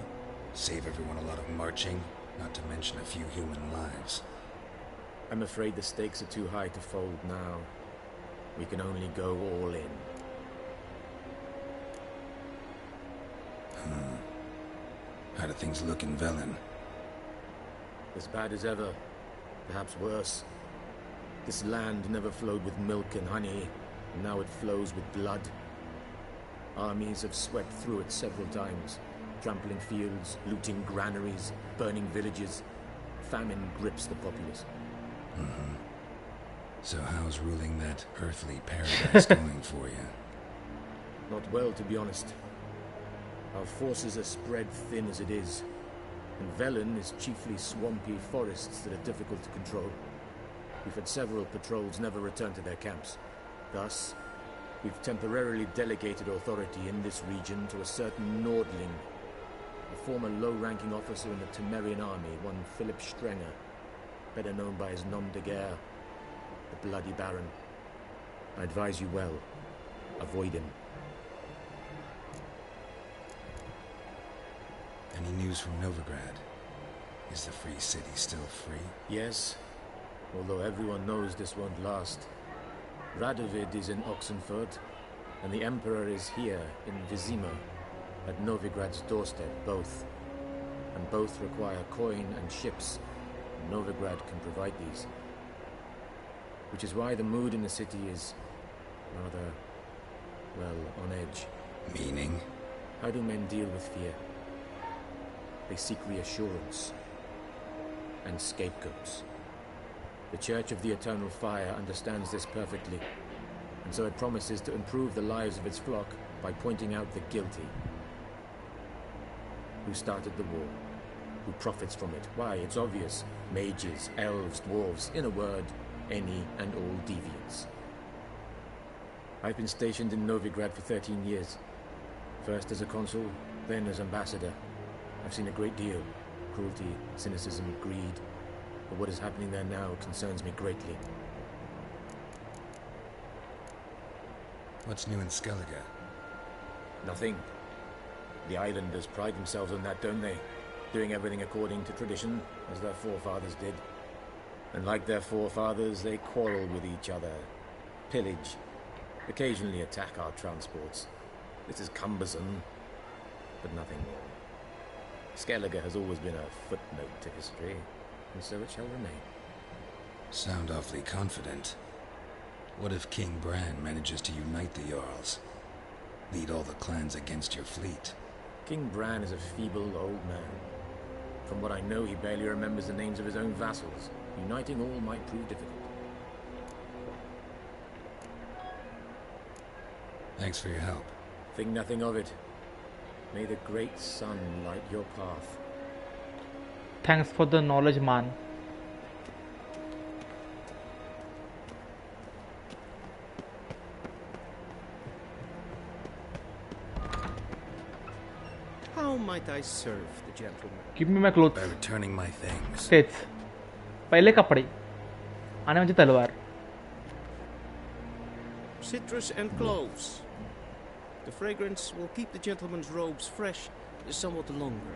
Save everyone a lot of marching, not to mention a few human lives. I'm afraid the stakes are too high to fold now. We can only go all in. How do things look in Velen? As bad as ever, perhaps worse. This land never flowed with milk and honey, and now it flows with blood. Armies have swept through it several times, trampling fields, looting granaries, burning villages. Famine grips the populace. So how's ruling that earthly paradise going for you? Not well, to be honest. Our forces are spread thin as it is, and Velen is chiefly swampy forests that are difficult to control. We've had several patrols never return to their camps. Thus, We've temporarily delegated authority in this region to a certain Nordling, a former low-ranking officer in the Temerian army, one Philip Strenger, better known by his nom de guerre, the Bloody Baron. I advise you well. Avoid him. Any news from Novigrad? Is the Free City still free? Yes, although everyone knows this won't last. Radovid is in Oxenfurt, and the Emperor is here in Vizima, at Novigrad's doorstep, both. And both require coin and ships. Novigrad can provide these. Which is why the mood in the city is rather, well, on edge. Meaning? How do men deal with fear? They seek reassurance and scapegoats. The Church of the Eternal Fire understands this perfectly, and so it promises to improve the lives of its flock by pointing out the guilty. Who started the war? Who profits from it? Why, it's obvious. Mages, elves, dwarves, in a word, any and all deviants. I've been stationed in Novigrad for 13 years. First as a consul, then as ambassador. I've seen a great deal. Cruelty, cynicism, greed. But what is happening there now concerns me greatly. What's new in Skellige? Nothing. The islanders pride themselves on that, don't they? Doing everything according to tradition, as their forefathers did. And like their forefathers, they quarrel with each other, pillage, occasionally attack our transports. This is cumbersome, but nothing more. Skellige has always been a footnote to history, and so it shall remain. Sound awfully confident. What if King Bran manages to unite the Jarls? Lead all the clans against your fleet? King Bran is a feeble old man. From what I know, he barely remembers the names of his own vassals. Uniting all might prove difficult. Thanks for your help. Think nothing of it. May the great sun light your path. Thanks for the knowledge, man. How might I serve the gentleman? Give me my clothes. By returning my things. States. पहले कपड़े आने मुझे तलवार. Citrus and cloves. The fragrance will keep the gentleman's robes fresh somewhat longer.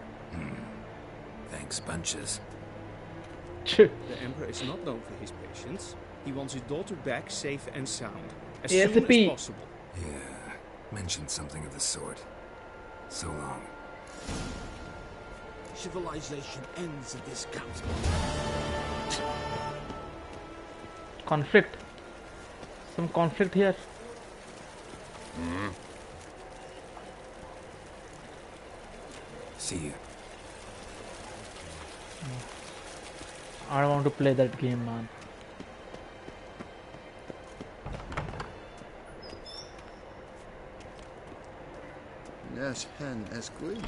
Thanks, bunches. The Emperor is not known for his patience. He wants his daughter back safe and sound, as soon as possible. Yeah, mentioned something of the sort. So long. Civilization ends at this council. Conflict. Some conflict here. See you. I don't want to play that game, man. Yes, hen esqui.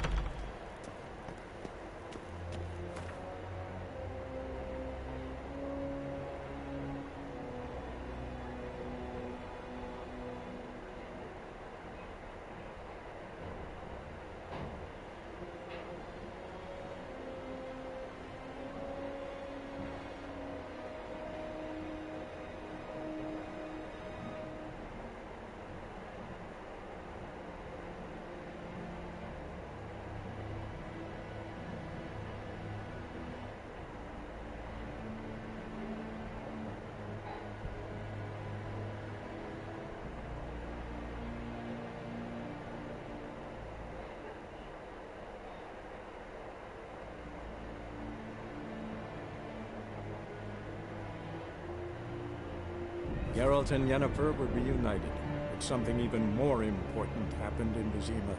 Geralt and Yennefer were reunited, but something even more important happened in Vizima.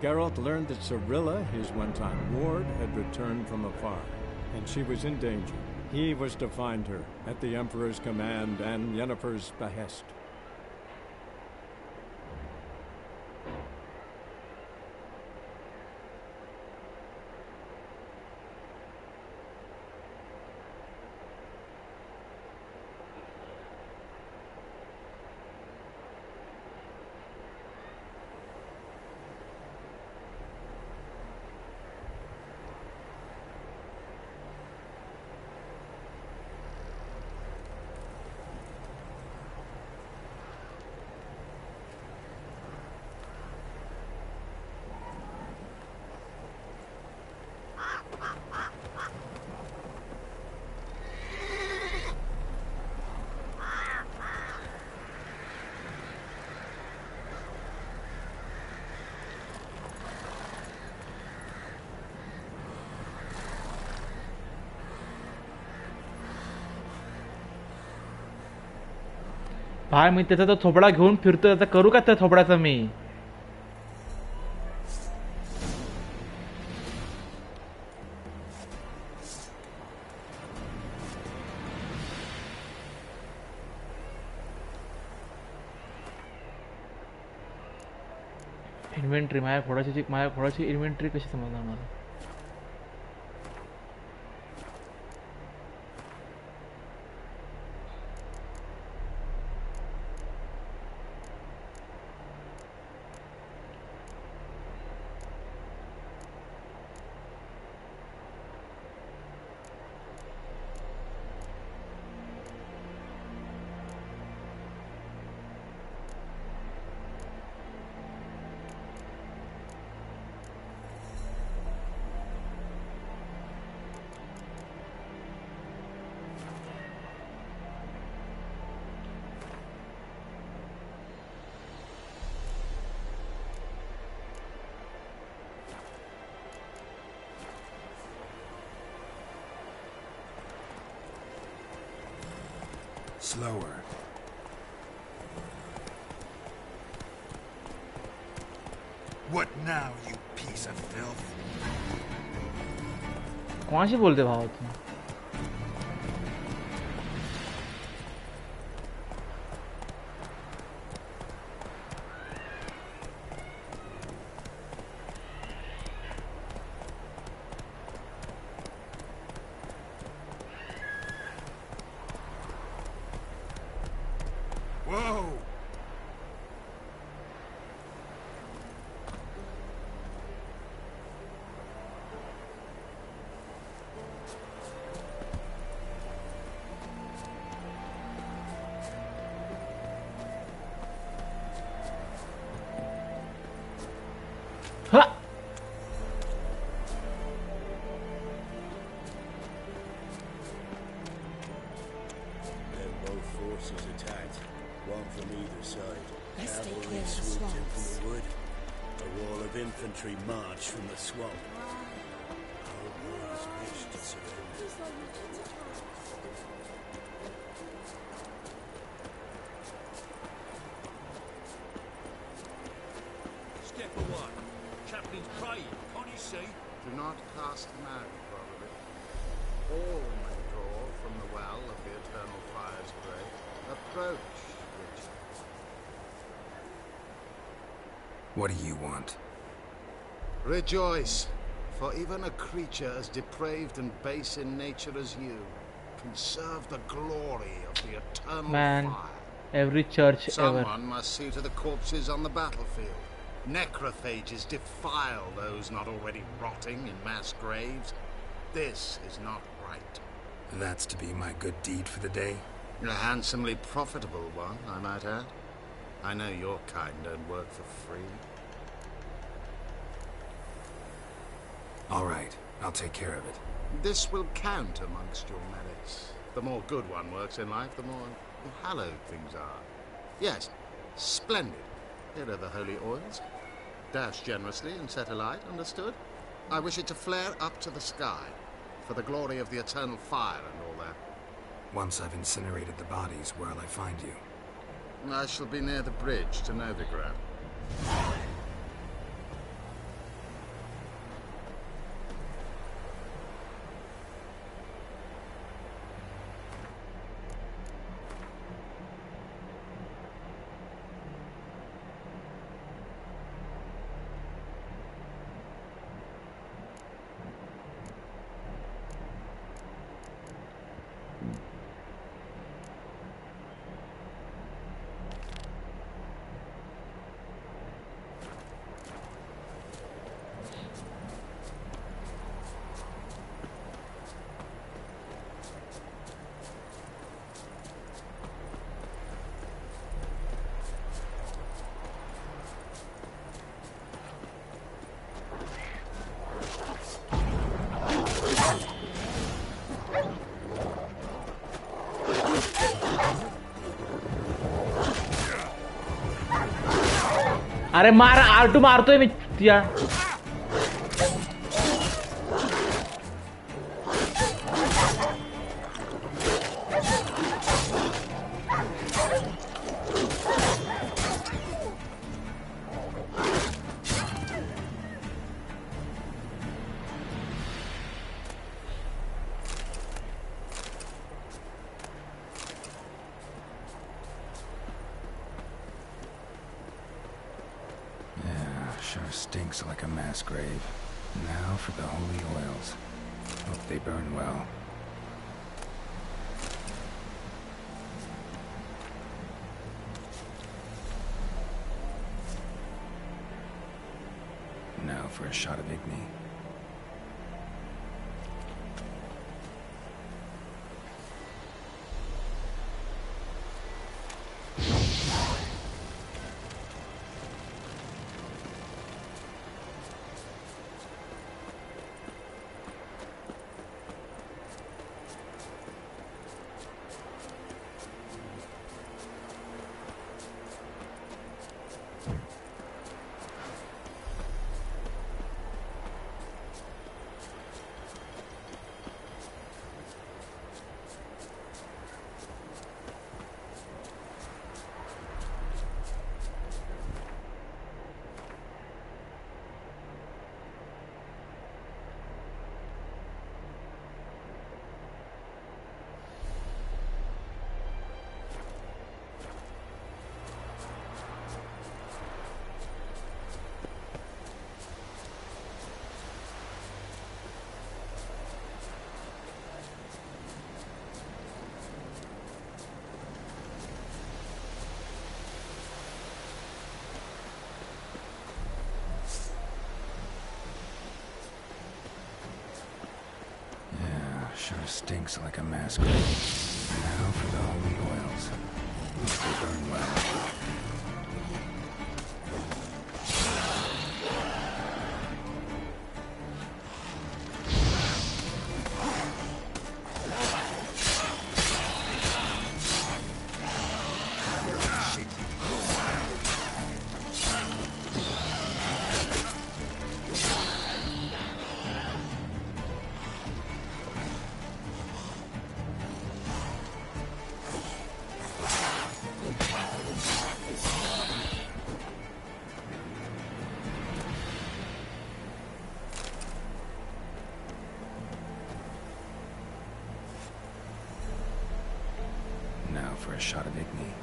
Geralt learned that Cirilla, his one-time ward, had returned from afar, and she was in danger. He was to find her, at the Emperor's command and Yennefer's behest. भाई मी त्याचा तो थोबडा घेऊन फिरतोय, आता करू का त्या थोबड्याचा मी? Inventory माझ्या घोडाची इन्व्हेंटरी कशी समजणार मला? Slower. What now, you piece of filth? कोणाशी बोलते भावा तू? Whoa! Infantry march from the swamp. Our boys wish to surrender. Step away. Chaplain's praying. Can't you see? Do not cast him out, probably. All may draw from the well of the eternal fire's grave. Approach, Richard. What do you want? Rejoice, for even a creature as depraved and base in nature as you can serve the glory of the eternal fire. Every church Someone must see to the corpses on the battlefield. Necrophages defile those not already rotting in mass graves. This is not right. That's to be my good deed for the day? A handsomely profitable one, I might add. I know your kind don't work for free. All right, I'll take care of it. This will count amongst your merits. The more good one works in life, the more hallowed things are. Yes, splendid. Here are the holy oils. Dash generously and set alight, understood? I wish it to flare up to the sky, for the glory of the eternal fire and all that. Once I've incinerated the bodies, where'll I find you? I shall be near the bridge to Novigrad. अरे मार R2 मारतोय मी त्या Sure stinks like a mass grave. Now for the holy oils. Hope they burn well. Now for a shot of Igni. Sure stinks like a mass grave. Now for the holy oils. Hope they burn well. For a shot of Igni.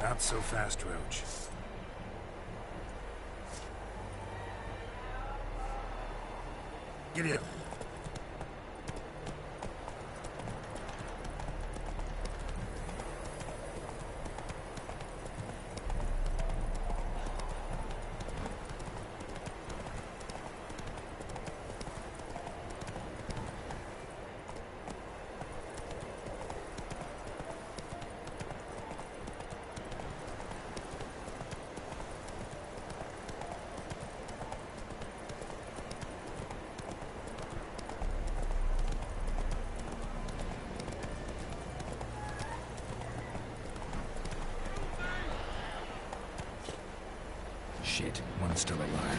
Not so fast, Roach. Get in. Shit, one's still alive.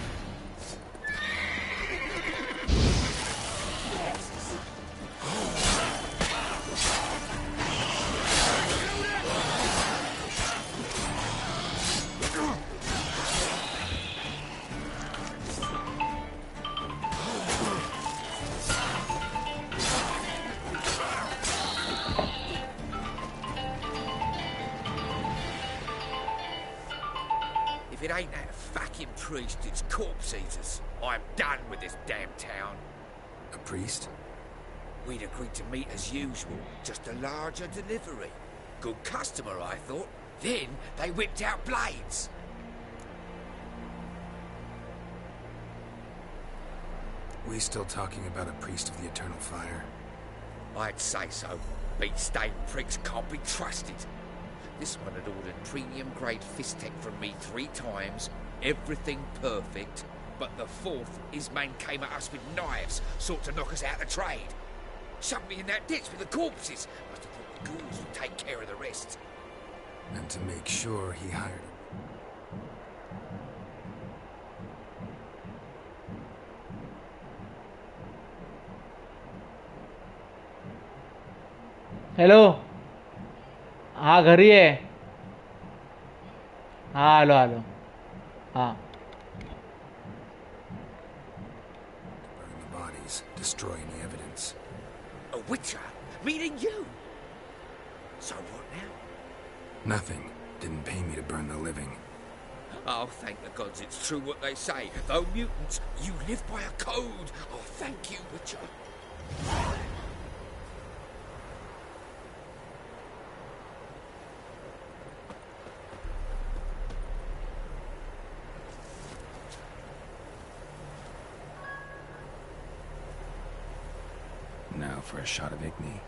If it ain't that fucking priest, it's corpse eaters. I'm done with this damn town. A priest? We'd agreed to meet as usual, just a larger delivery. Good customer, I thought. Then they whipped out blades. We still talking about a priest of the Eternal Fire? I'd say so. Beat-stained pricks can't be trusted. This one had ordered premium-grade fisstech from me 3 times, everything perfect, but the 4th, his man came at us with knives, sought to knock us out of trade. Shoved me in that ditch with the corpses. Must have thought the ghouls would take care of the rest. And to make sure he hired him. Hello हा घरी आहे हा आलो आलो हा Burn the bodies, destroy any evidence. A witcher? Meaning you? So what now? Nothing. Didn't pay me to burn the living. Oh, thank the gods it's true what they say. Though mutants, you live by a code. Oh, thank you, Witcher. Now for a shot of Igni.